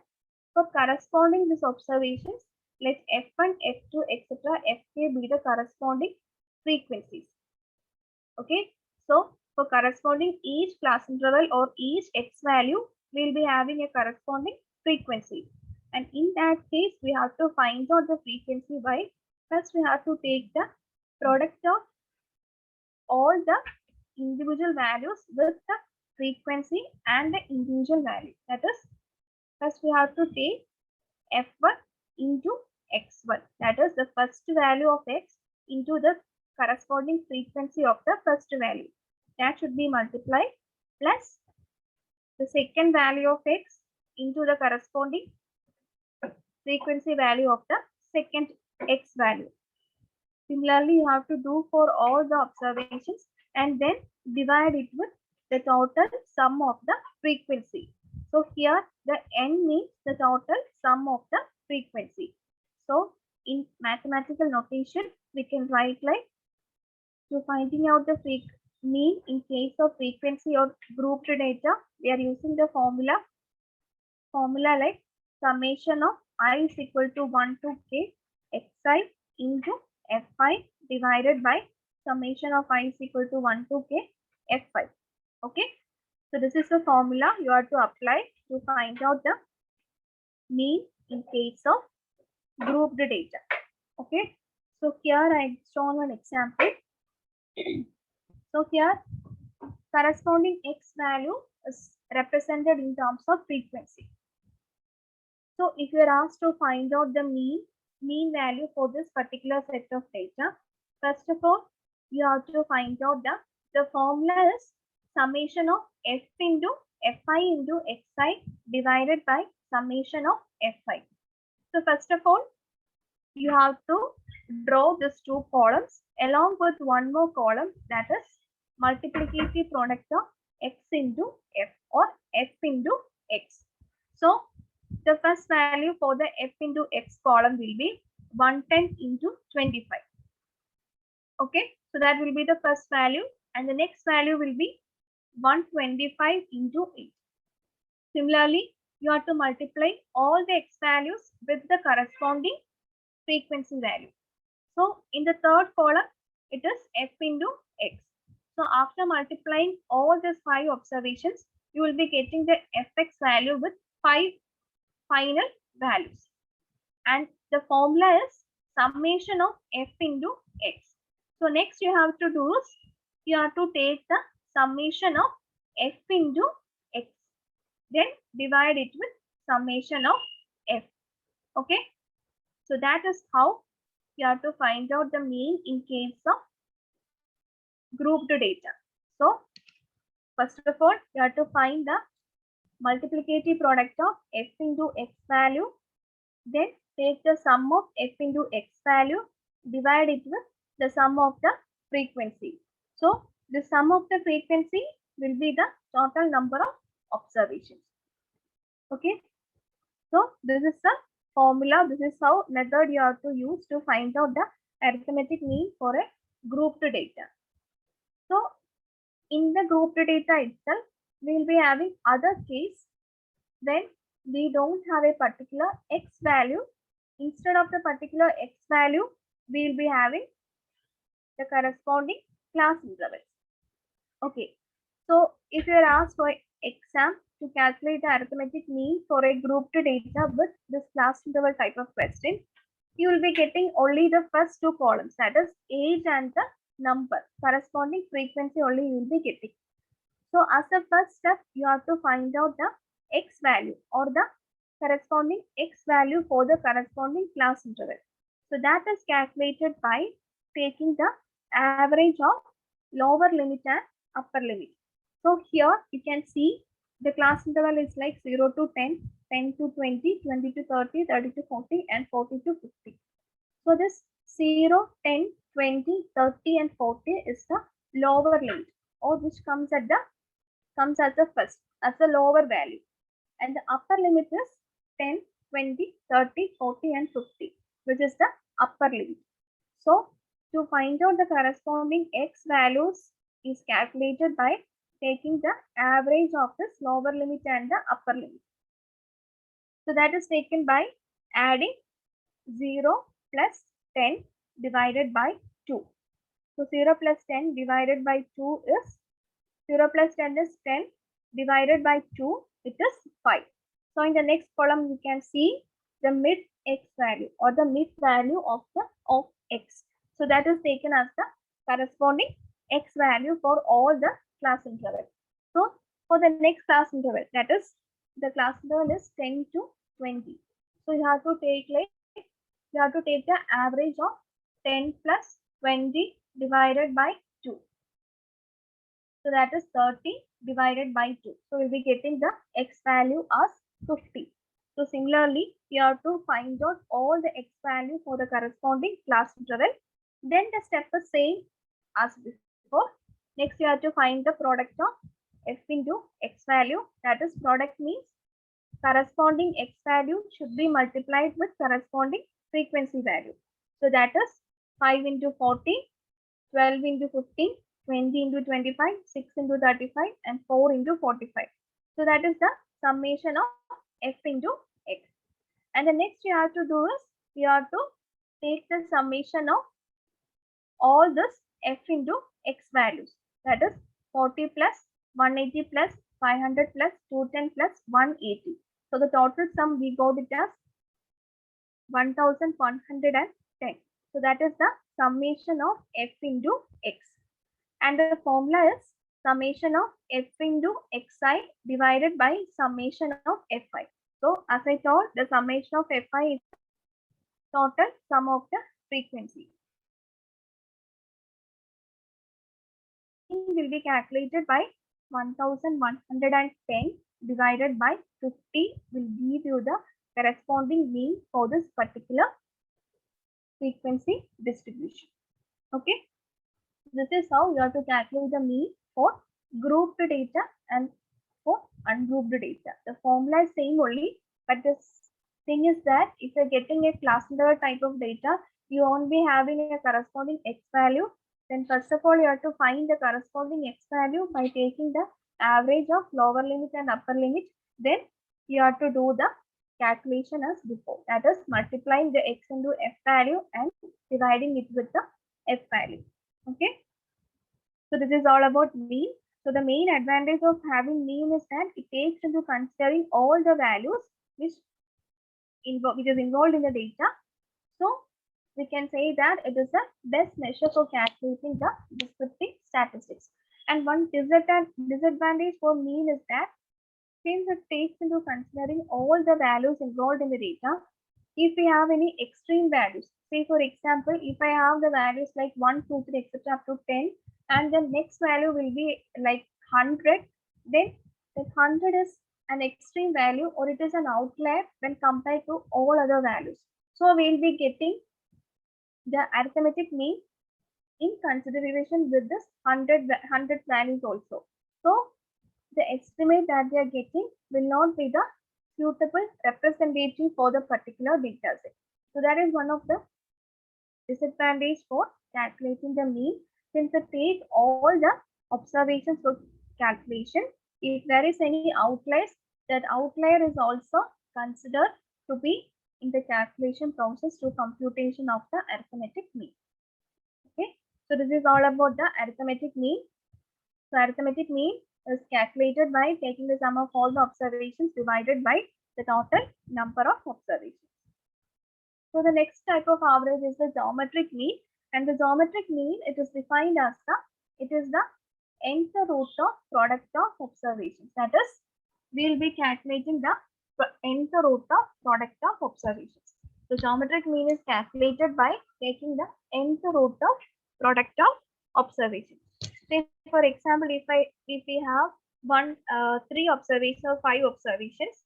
for corresponding these observations, let f1, f2, etc., fk be the corresponding frequencies. Okay, so for corresponding each class interval or each x value, we will be having a corresponding frequency. And in that case, we have to find out the frequency by first we have to take the product of all the individual values with the frequency and the individual value. That is, first we have to take f1 into x1. That is the first value of x into the corresponding frequency of the first value. That should be multiplied plus the second value of x into the corresponding frequency value of the second x value. Similarly, you have to do for all the observations and then divide it with the total sum of the frequency. So here the n means the total sum of the frequency. So in mathematical notation, we can write like to finding out the mean in case of frequency or grouped data, we are using the formula like summation of I is equal to 1 to k xi into fi divided by summation of I is equal to 1 to k fi. Okay, so this is the formula you have to apply to find out the mean in case of grouped data. Okay, so here I shown an example. So here corresponding x value is represented in terms of frequency. So if you are asked to find out the mean value for this particular set of data, first of all, you have to find out the formula is summation of f into fi into xi divided by summation of fi. So first of all, you have to draw these two columns along with one more column, that is multiplicative product of x into f or f into x. So the first value for the f into x column will be 110 into 25. Okay, so that will be the first value and the next value will be 125 into 8. Similarly, you have to multiply all the x values with the corresponding frequency value. So in the third column, it is f into x. So after multiplying all these 5 observations, you will be getting the fx value with 5 final values. And the formula is summation of f into x. So next you have to do is, you have to take the summation of f into x. Then divide it with summation of f. Okay. So that is how you have to find out the mean in case of grouped data. So first of all, you have to find the multiplicative product of f into x value. Then take the sum of f into x value, divide it with the sum of the frequency. So the sum of the frequency will be the total number of observations. Okay. So this is the formula. This is how method you have to use to find out the arithmetic mean for a grouped data. So in the grouped data itself, we will be having other case when we don't have a particular x value. Instead of the particular x value, we will be having the corresponding class intervals. Okay, so if you are asked for exam, to calculate the arithmetic mean for a grouped data with this class interval type of question, you will be getting only the first two columns, that is age and the number. Corresponding frequency only you will be getting. So as a first step, you have to find out the x value or the corresponding x value for the corresponding class interval. So that is calculated by taking the average of lower limit and upper limit. So here you can see the class interval is like 0 to 10, 10 to 20, 20 to 30, 30 to 40 and 40 to 50. So this 0, 10, 20, 30 and 40 is the lower limit, or which comes as the first as the lower value, and the upper limit is 10, 20, 30, 40 and 50, which is the upper limit. So to find out the corresponding x values is calculated by taking the average of this lower limit and the upper limit. So that is taken by adding 0 plus 10 divided by 2. So 0 plus 10 divided by 2 is 0 plus 10 is 10 divided by 2, it is 5. So in the next column you can see the mid x value or the mid value of x. So that is taken as the corresponding x value for all the class interval. So for the next class interval, that is the class interval is 10 to 20. So you have to take the average of 10 plus 20 divided by 2. So that is 30 divided by 2. So we'll be getting the x value as 50. So similarly, you have to find out all the x value for the corresponding class interval. Then the step is same as before. Next, you have to find the product of f into x value. That is, product means corresponding x value should be multiplied with corresponding frequency value. So that is 5 into 40, 12 into 15, 20 into 25, 6 into 35 and 4 into 45. So that is the summation of f into x. And the next you have to do is you have to take the summation of all this f into x values. That is 40 plus 180 plus 500 plus 210 plus 180. So the total sum we got it as 1110. So that is the summation of f into x. And the formula is summation of f into xi divided by summation of fi. So as I told, the summation of fi is total sum of the frequency. Will be calculated by 1110 divided by 50 will give you the corresponding mean for this particular frequency distribution. Okay. This is how you have to calculate the mean for grouped data and for ungrouped data. The formula is same only, but the thing is that if you're getting a class interval type of data, you won't be having a corresponding x value. Then first of all, you have to find the corresponding x value by taking the average of lower limit and upper limit. Then you have to do the calculation as before. That is multiplying the x into f value and dividing it with the f value. Okay. So this is all about mean. So the main advantage of having mean is that it takes into considering all the values which is involved in the data. So we can say that it is the best measure for calculating the descriptive statistics. And one disadvantage for mean is that since it takes into considering all the values involved in the data, if we have any extreme values, say for example, if I have the values like 1, 2, 3, etc. up to 10, and the next value will be like 100, then that 100 is an extreme value or it is an outlier when compared to all other values. So we'll be getting the arithmetic mean in consideration with this 100 values also. So the estimate that they are getting will not be the suitable representative for the particular data set. So that is one of the disadvantage for calculating the mean, since it takes all the observations for calculation. If there is any outliers, that outlier is also considered to be in the calculation process to computation of the arithmetic mean. Okay, so this is all about the arithmetic mean. So arithmetic mean is calculated by taking the sum of all the observations divided by the total number of observations. So the next type of average is the geometric mean, and the geometric mean, it is defined as it is the nth root of product of observations. That is, we will be calculating the nth root of product of observations. The geometric mean is calculated by taking the nth root of product of observations. Say for example, if we have 3 observations or 5 observations,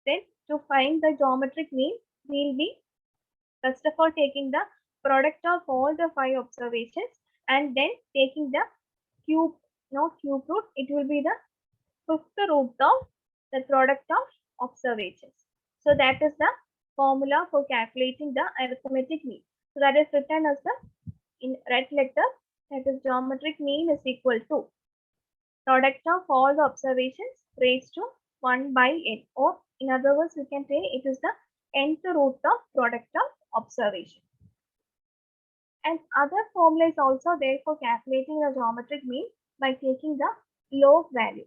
then to find the geometric mean, we will be first of all taking the product of all the 5 observations and then taking the cube root, it will be the 5th root of the product of observations. So that is the formula for calculating the arithmetic mean. So that is written as the in red letter, that is geometric mean is equal to product of all the observations raised to 1 by n, or in other words we can say it is the nth root of product of observation. And other formula is also there for calculating the geometric mean by taking the log value.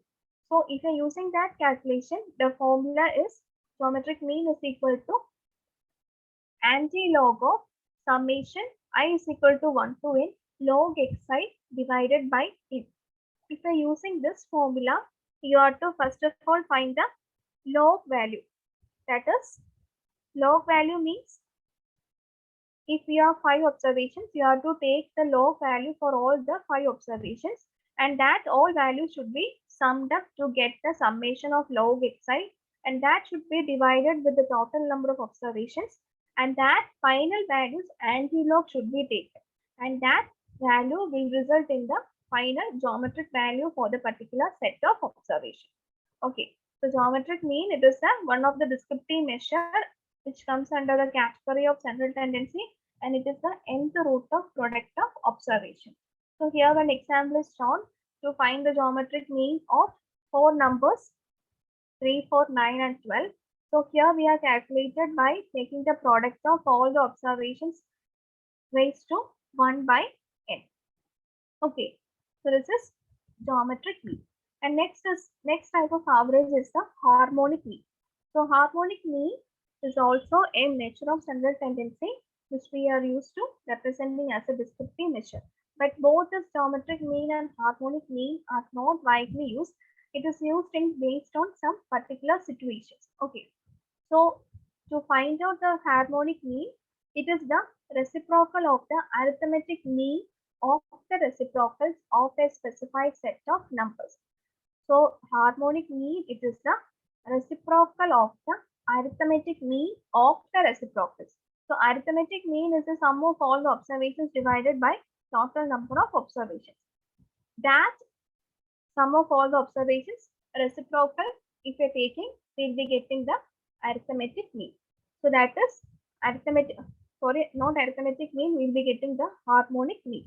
So if you're using that calculation, the formula is geometric mean is equal to anti-log of summation I is equal to 1 to n log xi divided by n. If you're using this formula, you have to first of all find the log value. That is, log value means if we have 5 observations, you have to take the log value for all the 5 observations, and that all values should be summed up to get the summation of log xi, and that should be divided with the total number of observations, and that final values anti-log should be taken, and that value will result in the final geometric value for the particular set of observations. Okay, so geometric mean, it is one of the descriptive measure which comes under the category of central tendency, and it is the nth root of product of observation. So here one example is shown to find the geometric mean of 4 numbers 3, 4, 9 and 12. So here we are calculated by taking the product of all the observations raised to 1 by n. Okay, so this is geometric mean. And next type of average is the harmonic mean. So harmonic mean is also a measure of central tendency which we are used to representing as a descriptive measure. But both the geometric mean and harmonic mean are not widely used. It is used based on some particular situations. Okay, so to find out the harmonic mean, it is the reciprocal of the arithmetic mean of the reciprocals of a specified set of numbers. So harmonic mean, it is the reciprocal of the arithmetic mean of the reciprocals. So arithmetic mean is the sum of all the observations divided by total number of observations. That sum of all the observations reciprocal, if you're taking, we'll be getting the arithmetic mean. So that is not arithmetic mean, we'll be getting the harmonic mean.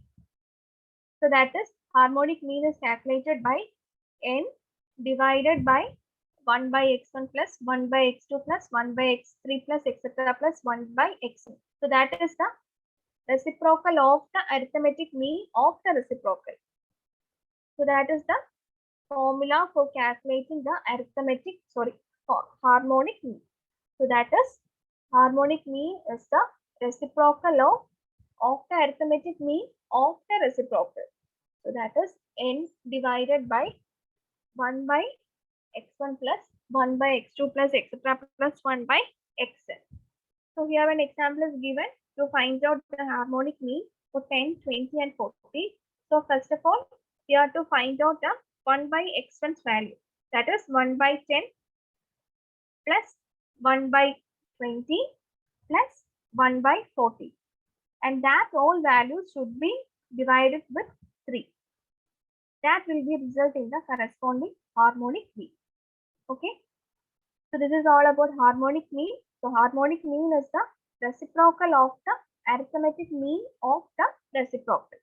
So that is, harmonic mean is calculated by n divided by 1 by x1 plus 1 by x2 plus 1 by x3 plus etc. plus 1 by xn. So that is the reciprocal of the arithmetic mean of the reciprocal. So that is the formula for calculating the harmonic mean. So that is, harmonic mean is the reciprocal of the arithmetic mean of the reciprocal. So that is n divided by 1 by x1 plus 1 by x2 plus etc. plus 1 by xn. So here an example is given to find out the harmonic mean for 10, 20 and 40. So first of all, you have to find out the 1 by x1's value. That is 1 by 10 plus 1 by 20 plus 1 by 40. And that all values should be divided with 3. That will be result in the corresponding harmonic mean. Okay. So this is all about harmonic mean. So harmonic mean is the reciprocal of the arithmetic mean of the reciprocals.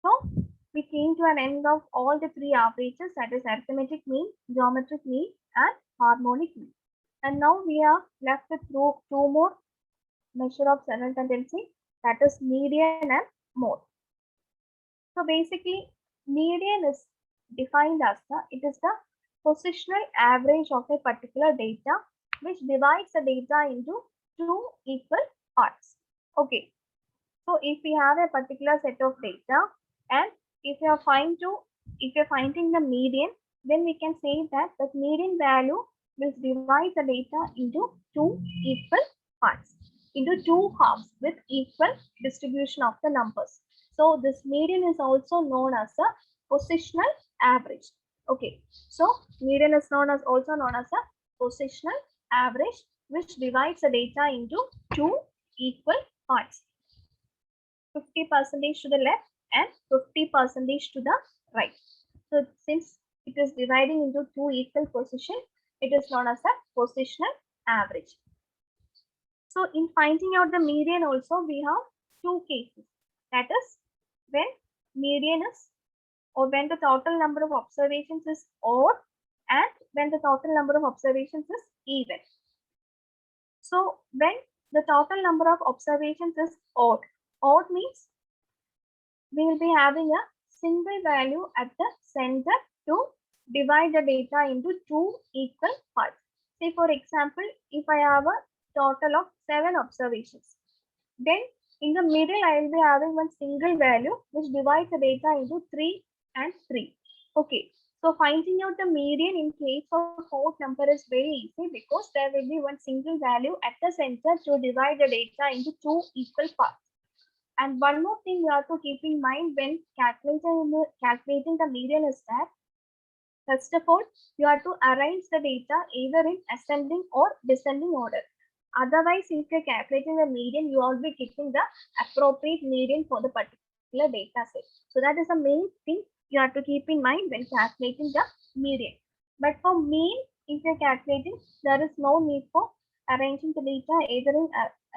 So we came to an end of all the 3 averages, that is arithmetic mean, geometric mean and harmonic mean. And now we are left with 2 more measure of central tendency, that is median and mode. So basically median is defined as it is the positional average of a particular data which divides the data into two equal parts. Okay, so if we have a particular set of data and if you are finding the median, then we can say that the median value will divide the data into two equal parts, into two halves with equal distribution of the numbers. So this median is also known as a positional average. Okay, so median is also known as a positional average, which divides the data into two equal parts. 50% to the left and 50% to the right. So since it is dividing into two equal positions, it is known as a positional average. So in finding out the median also, we have two cases. That is when median is, or when the total number of observations is odd, and when the total number of observations is even. So when the total number of observations is odd means we will be having a single value at the center to divide the data into two equal parts. Say for example, if I have a total of 7 observations, then in the middle I will be having one single value which divides the data into 3 and 3. Okay, so finding out the median in case of odd number is very easy because there will be one single value at the center to divide the data into two equal parts. And one more thing you have to keep in mind when calculating the median is that, first of all, you have to arrange the data either in ascending or descending order. Otherwise, if you're calculating the median, you will be keeping the appropriate median for the particular data set. So that is the main thing you have to keep in mind when calculating the median. But for mean, if you're calculating, there is no need for arranging the data either in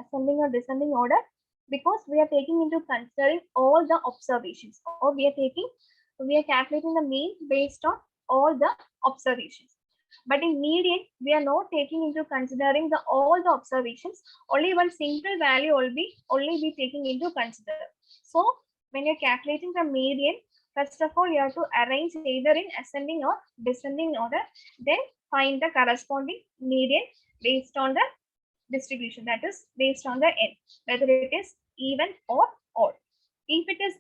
ascending or descending order, because we are taking into considering all the observations, or we are calculating the mean based on all the observations. But in median, we are not taking into considering all the observations. Only one single value will only be taking into consider. So when you're calculating the median, first of all, you have to arrange either in ascending or descending order, then find the corresponding median based on the distribution, that is based on the n, whether it is even or odd. If it is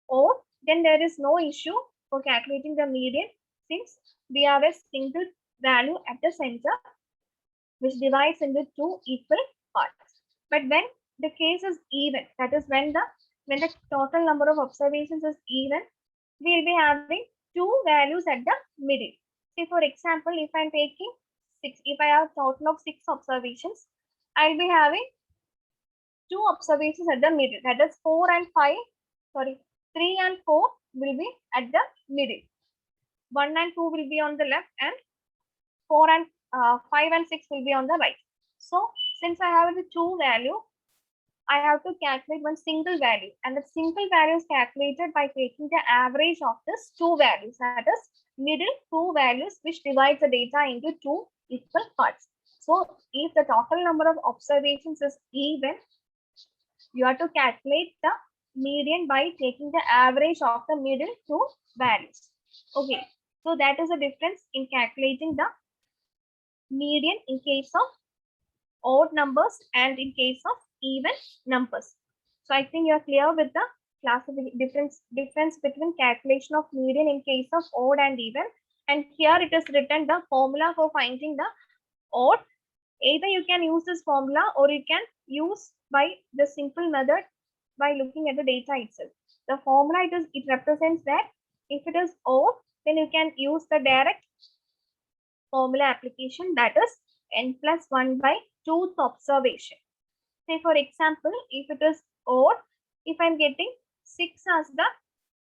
odd, then there is no issue for calculating the median, since we have a single value at the center which divides into two equal parts. But when the case is even, that is when the total number of observations is even, we will be having two values at the middle. Say for example, if I'm taking 6, if I have a total of 6 observations, I'll be having 2 observations at the middle, that is 3 and 4 will be at the middle. 1 and 2 will be on the left, and 4 and 5 and 6 will be on the right. So since I have the two value, I have to calculate one single value, and the single value is calculated by taking the average of these two values, that is middle two values, which divides the data into two equal parts. So if the total number of observations is even, you have to calculate the median by taking the average of the middle two values. Okay, so that is the difference in calculating the median in case of odd numbers and in case of even numbers. So I think you are clear with the difference between calculation of median in case of odd and even. And here it is written the formula for finding the odd. Either you can use this formula or you can use by the simple method by looking at the data itself. The formula it represents that if it is odd, then you can use the direct formula application, that is n plus 1 by 2th observation. Say for example, if it is odd, if I'm getting 6 as the,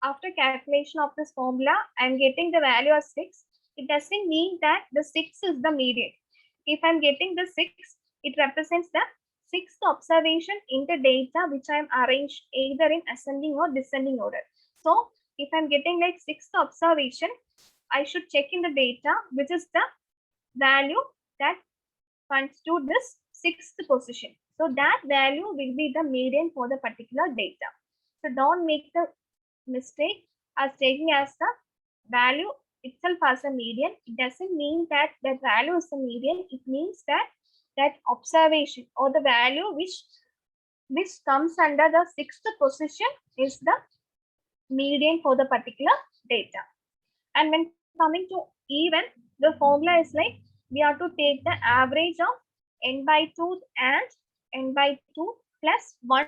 after calculation of this formula, I'm getting the value as 6, it doesn't mean that the 6 is the median. If I'm getting the 6, it represents the 6th observation in the data which I'm arranged either in ascending or descending order. So if I'm getting like 6th observation, I should check in the data which is the value that constitute this 6th position. So that value will be the median for the particular data. So don't make the mistake as taking as the value itself as a median, it doesn't mean that that value is a median. It means that that observation or the value which comes under the sixth position is the median for the particular data. And when coming to even, the formula is like we have to take the average of n by 2 and n by 2 plus 1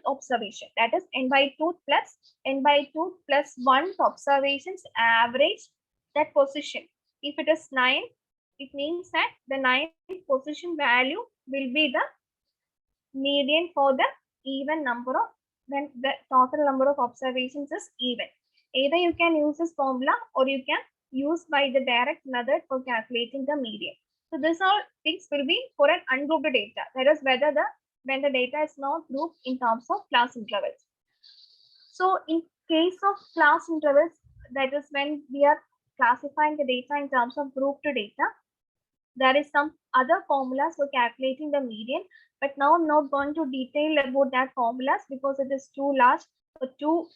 observation. That is n by 2 plus n by 2 plus 1 observations average that position. If it is 9, it means that the 9th position value will be the median for the even number of, when the total number of observations is even. Either you can use this formula or you can use by the direct method for calculating the median. So this all things will be for an ungrouped data. That is whether when the data is not grouped in terms of class intervals. So in case of class intervals, that is when we are classifying the data in terms of grouped data, there is some other formulas for calculating the median, but now I'm not going to detail about that formulas because it is too large or too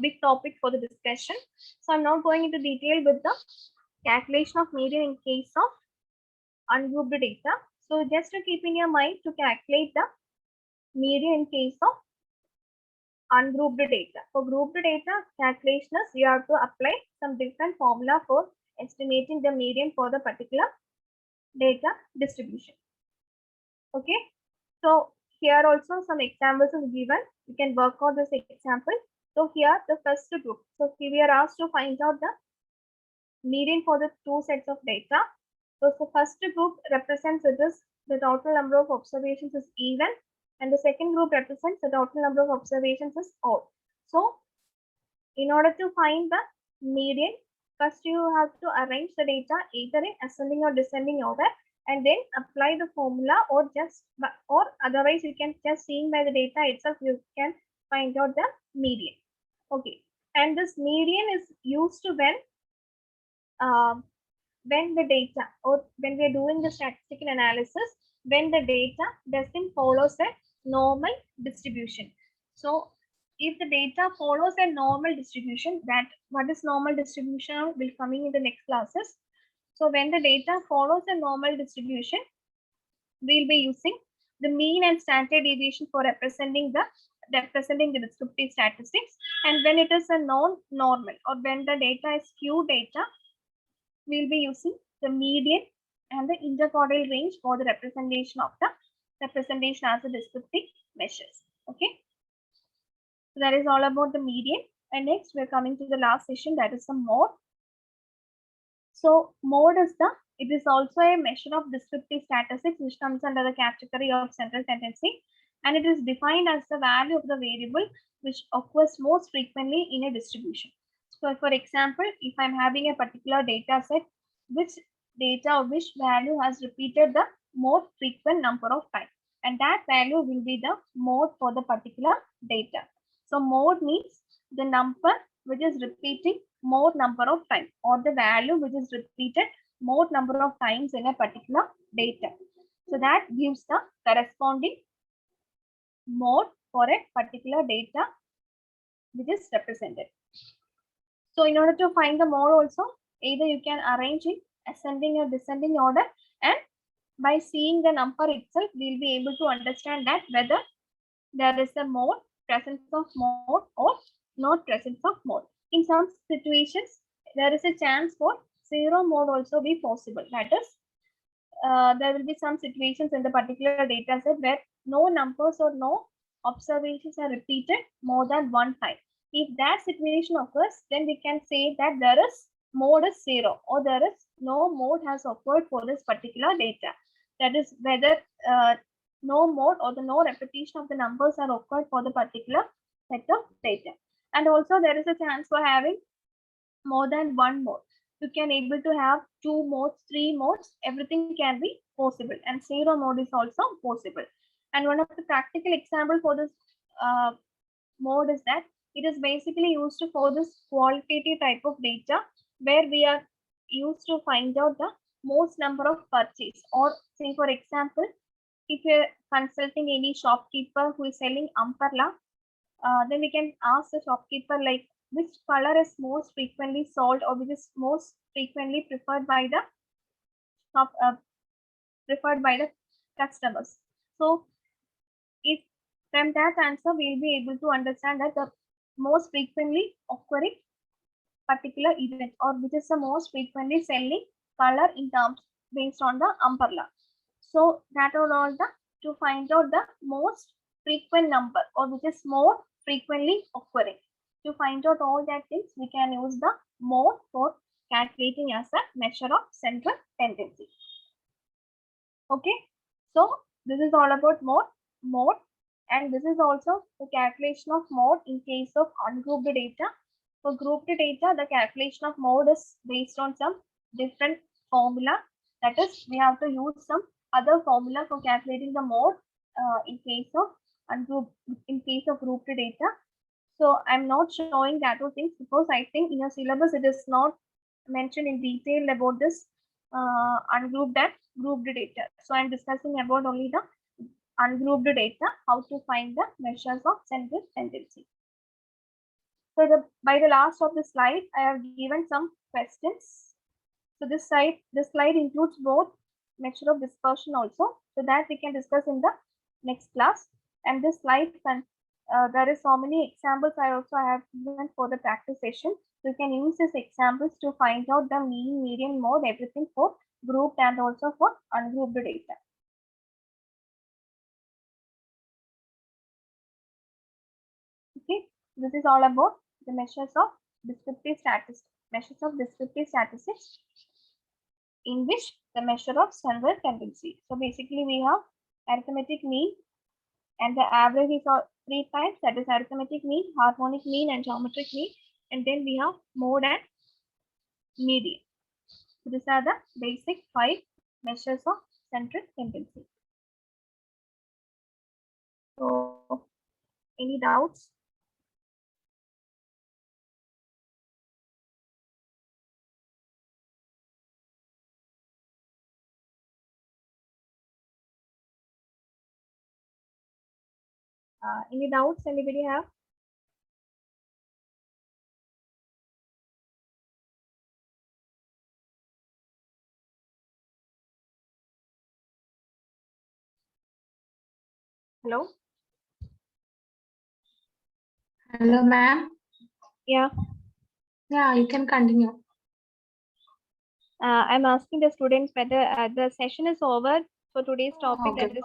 big topic for the discussion. So I'm not going into detail with the calculation of median in case of ungrouped data. So just to keep in your mind to calculate the median in case of ungrouped data. For grouped data calculations, you have to apply some different formula for estimating the median for the particular data distribution. Okay, so here also some examples is given. You can work out this example. So here the first group. So here we are asked to find out the median for the two sets of data. So the first group represents it is the total number of observations is even, and the second group represents the total number of observations is odd. So in order to find the median, first you have to arrange the data either in ascending or descending order, and then apply the formula, or otherwise you can just seeing by the data itself you can find out the median. Okay, and this median is used when the data, or when we are doing the statistical analysis, when the data doesn't follow a normal distribution. So if the data follows a normal distribution, that what is normal distribution will coming in the next classes. So when the data follows a normal distribution, we'll be using the mean and standard deviation for representing the descriptive statistics. And when it is a non-normal, or when the data is skewed data, we'll be using the median and the interquartile range for the representation as the descriptive measures. Okay, so that is all about the median. And next we're coming to the last session, that is the mode. So mode is it is also a measure of descriptive statistics which comes under the category of central tendency, and it is defined as the value of the variable which occurs most frequently in a distribution. So for example, if I'm having a particular data set, which value has repeated the most frequent number of times, and that value will be the mode for the particular data. So mode means the number which is repeating more number of times, or the value which is repeated more number of times in a particular data. So that gives the corresponding mode for a particular data which is represented. So in order to find the mode also, either you can arrange in ascending or descending order, and by seeing the number itself, we'll be able to understand that whether there is a mode, presence of mode, or not presence of mode. In some situations, there is a chance for zero mode also be possible. That is, there will be some situations in the particular data set where no numbers or no observations are repeated more than one time. If that situation occurs, then we can say that there is mode is zero, or there is no mode has occurred for this particular data. That is whether no mode or the no repetition of the numbers are occurred for the particular set of data. And also there is a chance for having more than one mode. You can able to have 2 modes, 3 modes, everything can be possible, and zero mode is also possible. And one of the practical example for this mode is that it is basically used for this qualitative type of data, where we are used to find out the most number of purchase. Or say for example, if you're consulting any shopkeeper who is selling umbrella, then we can ask the shopkeeper like which color is most frequently sold or which is most frequently preferred by the customers. So if from that answer we'll be able to understand that the most frequently occurring particular event or which is the most frequently selling color in terms based on the umbrella. So that are all the to find out the most frequent number or which is more frequently occurring. To find out all that things, we can use the mode for calculating as a measure of central tendency. Okay, so this is all about mode, and this is also the calculation of mode in case of ungrouped data. For grouped data, the calculation of mode is based on some different formula. That is, we have to use some other formula for calculating the mode in case of grouped data. So I'm not showing that all things because I think in your syllabus it is not mentioned in detail about this ungrouped and grouped data. So I'm discussing about only the ungrouped data, how to find the measures of central tendency. So by the last of the slide, I have given some questions. So this slide includes both measure of dispersion also, so that we can discuss in the next class. And this slide there is so many examples I also have given for the practice session. So you can use these examples to find out the mean, median, mode, everything for grouped and also for ungrouped data. Okay, this is all about the measures of descriptive statistics. In which the measure of central tendency. So basically we have arithmetic mean and the average is 3 times, that is arithmetic mean, harmonic mean and geometric mean, and then we have mode and median. So these are the basic 5 measures of central tendency. So any doubts? Any doubts anybody have? Hello? Hello, ma'am. Yeah. Yeah, you can continue. I'm asking the students whether the session is over for today's topic. Okay. That is,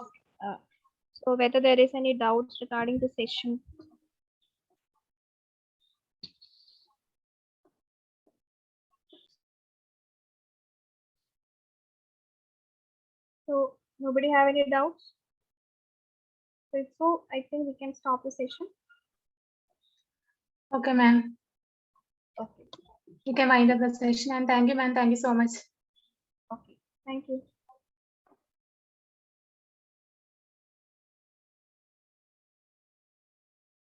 so whether there is any doubts regarding the session. So nobody have any doubts? So I think we can stop the session. Okay, ma'am. Okay. You can wind up the session, and thank you, ma'am. Thank you so much. Okay. Thank you.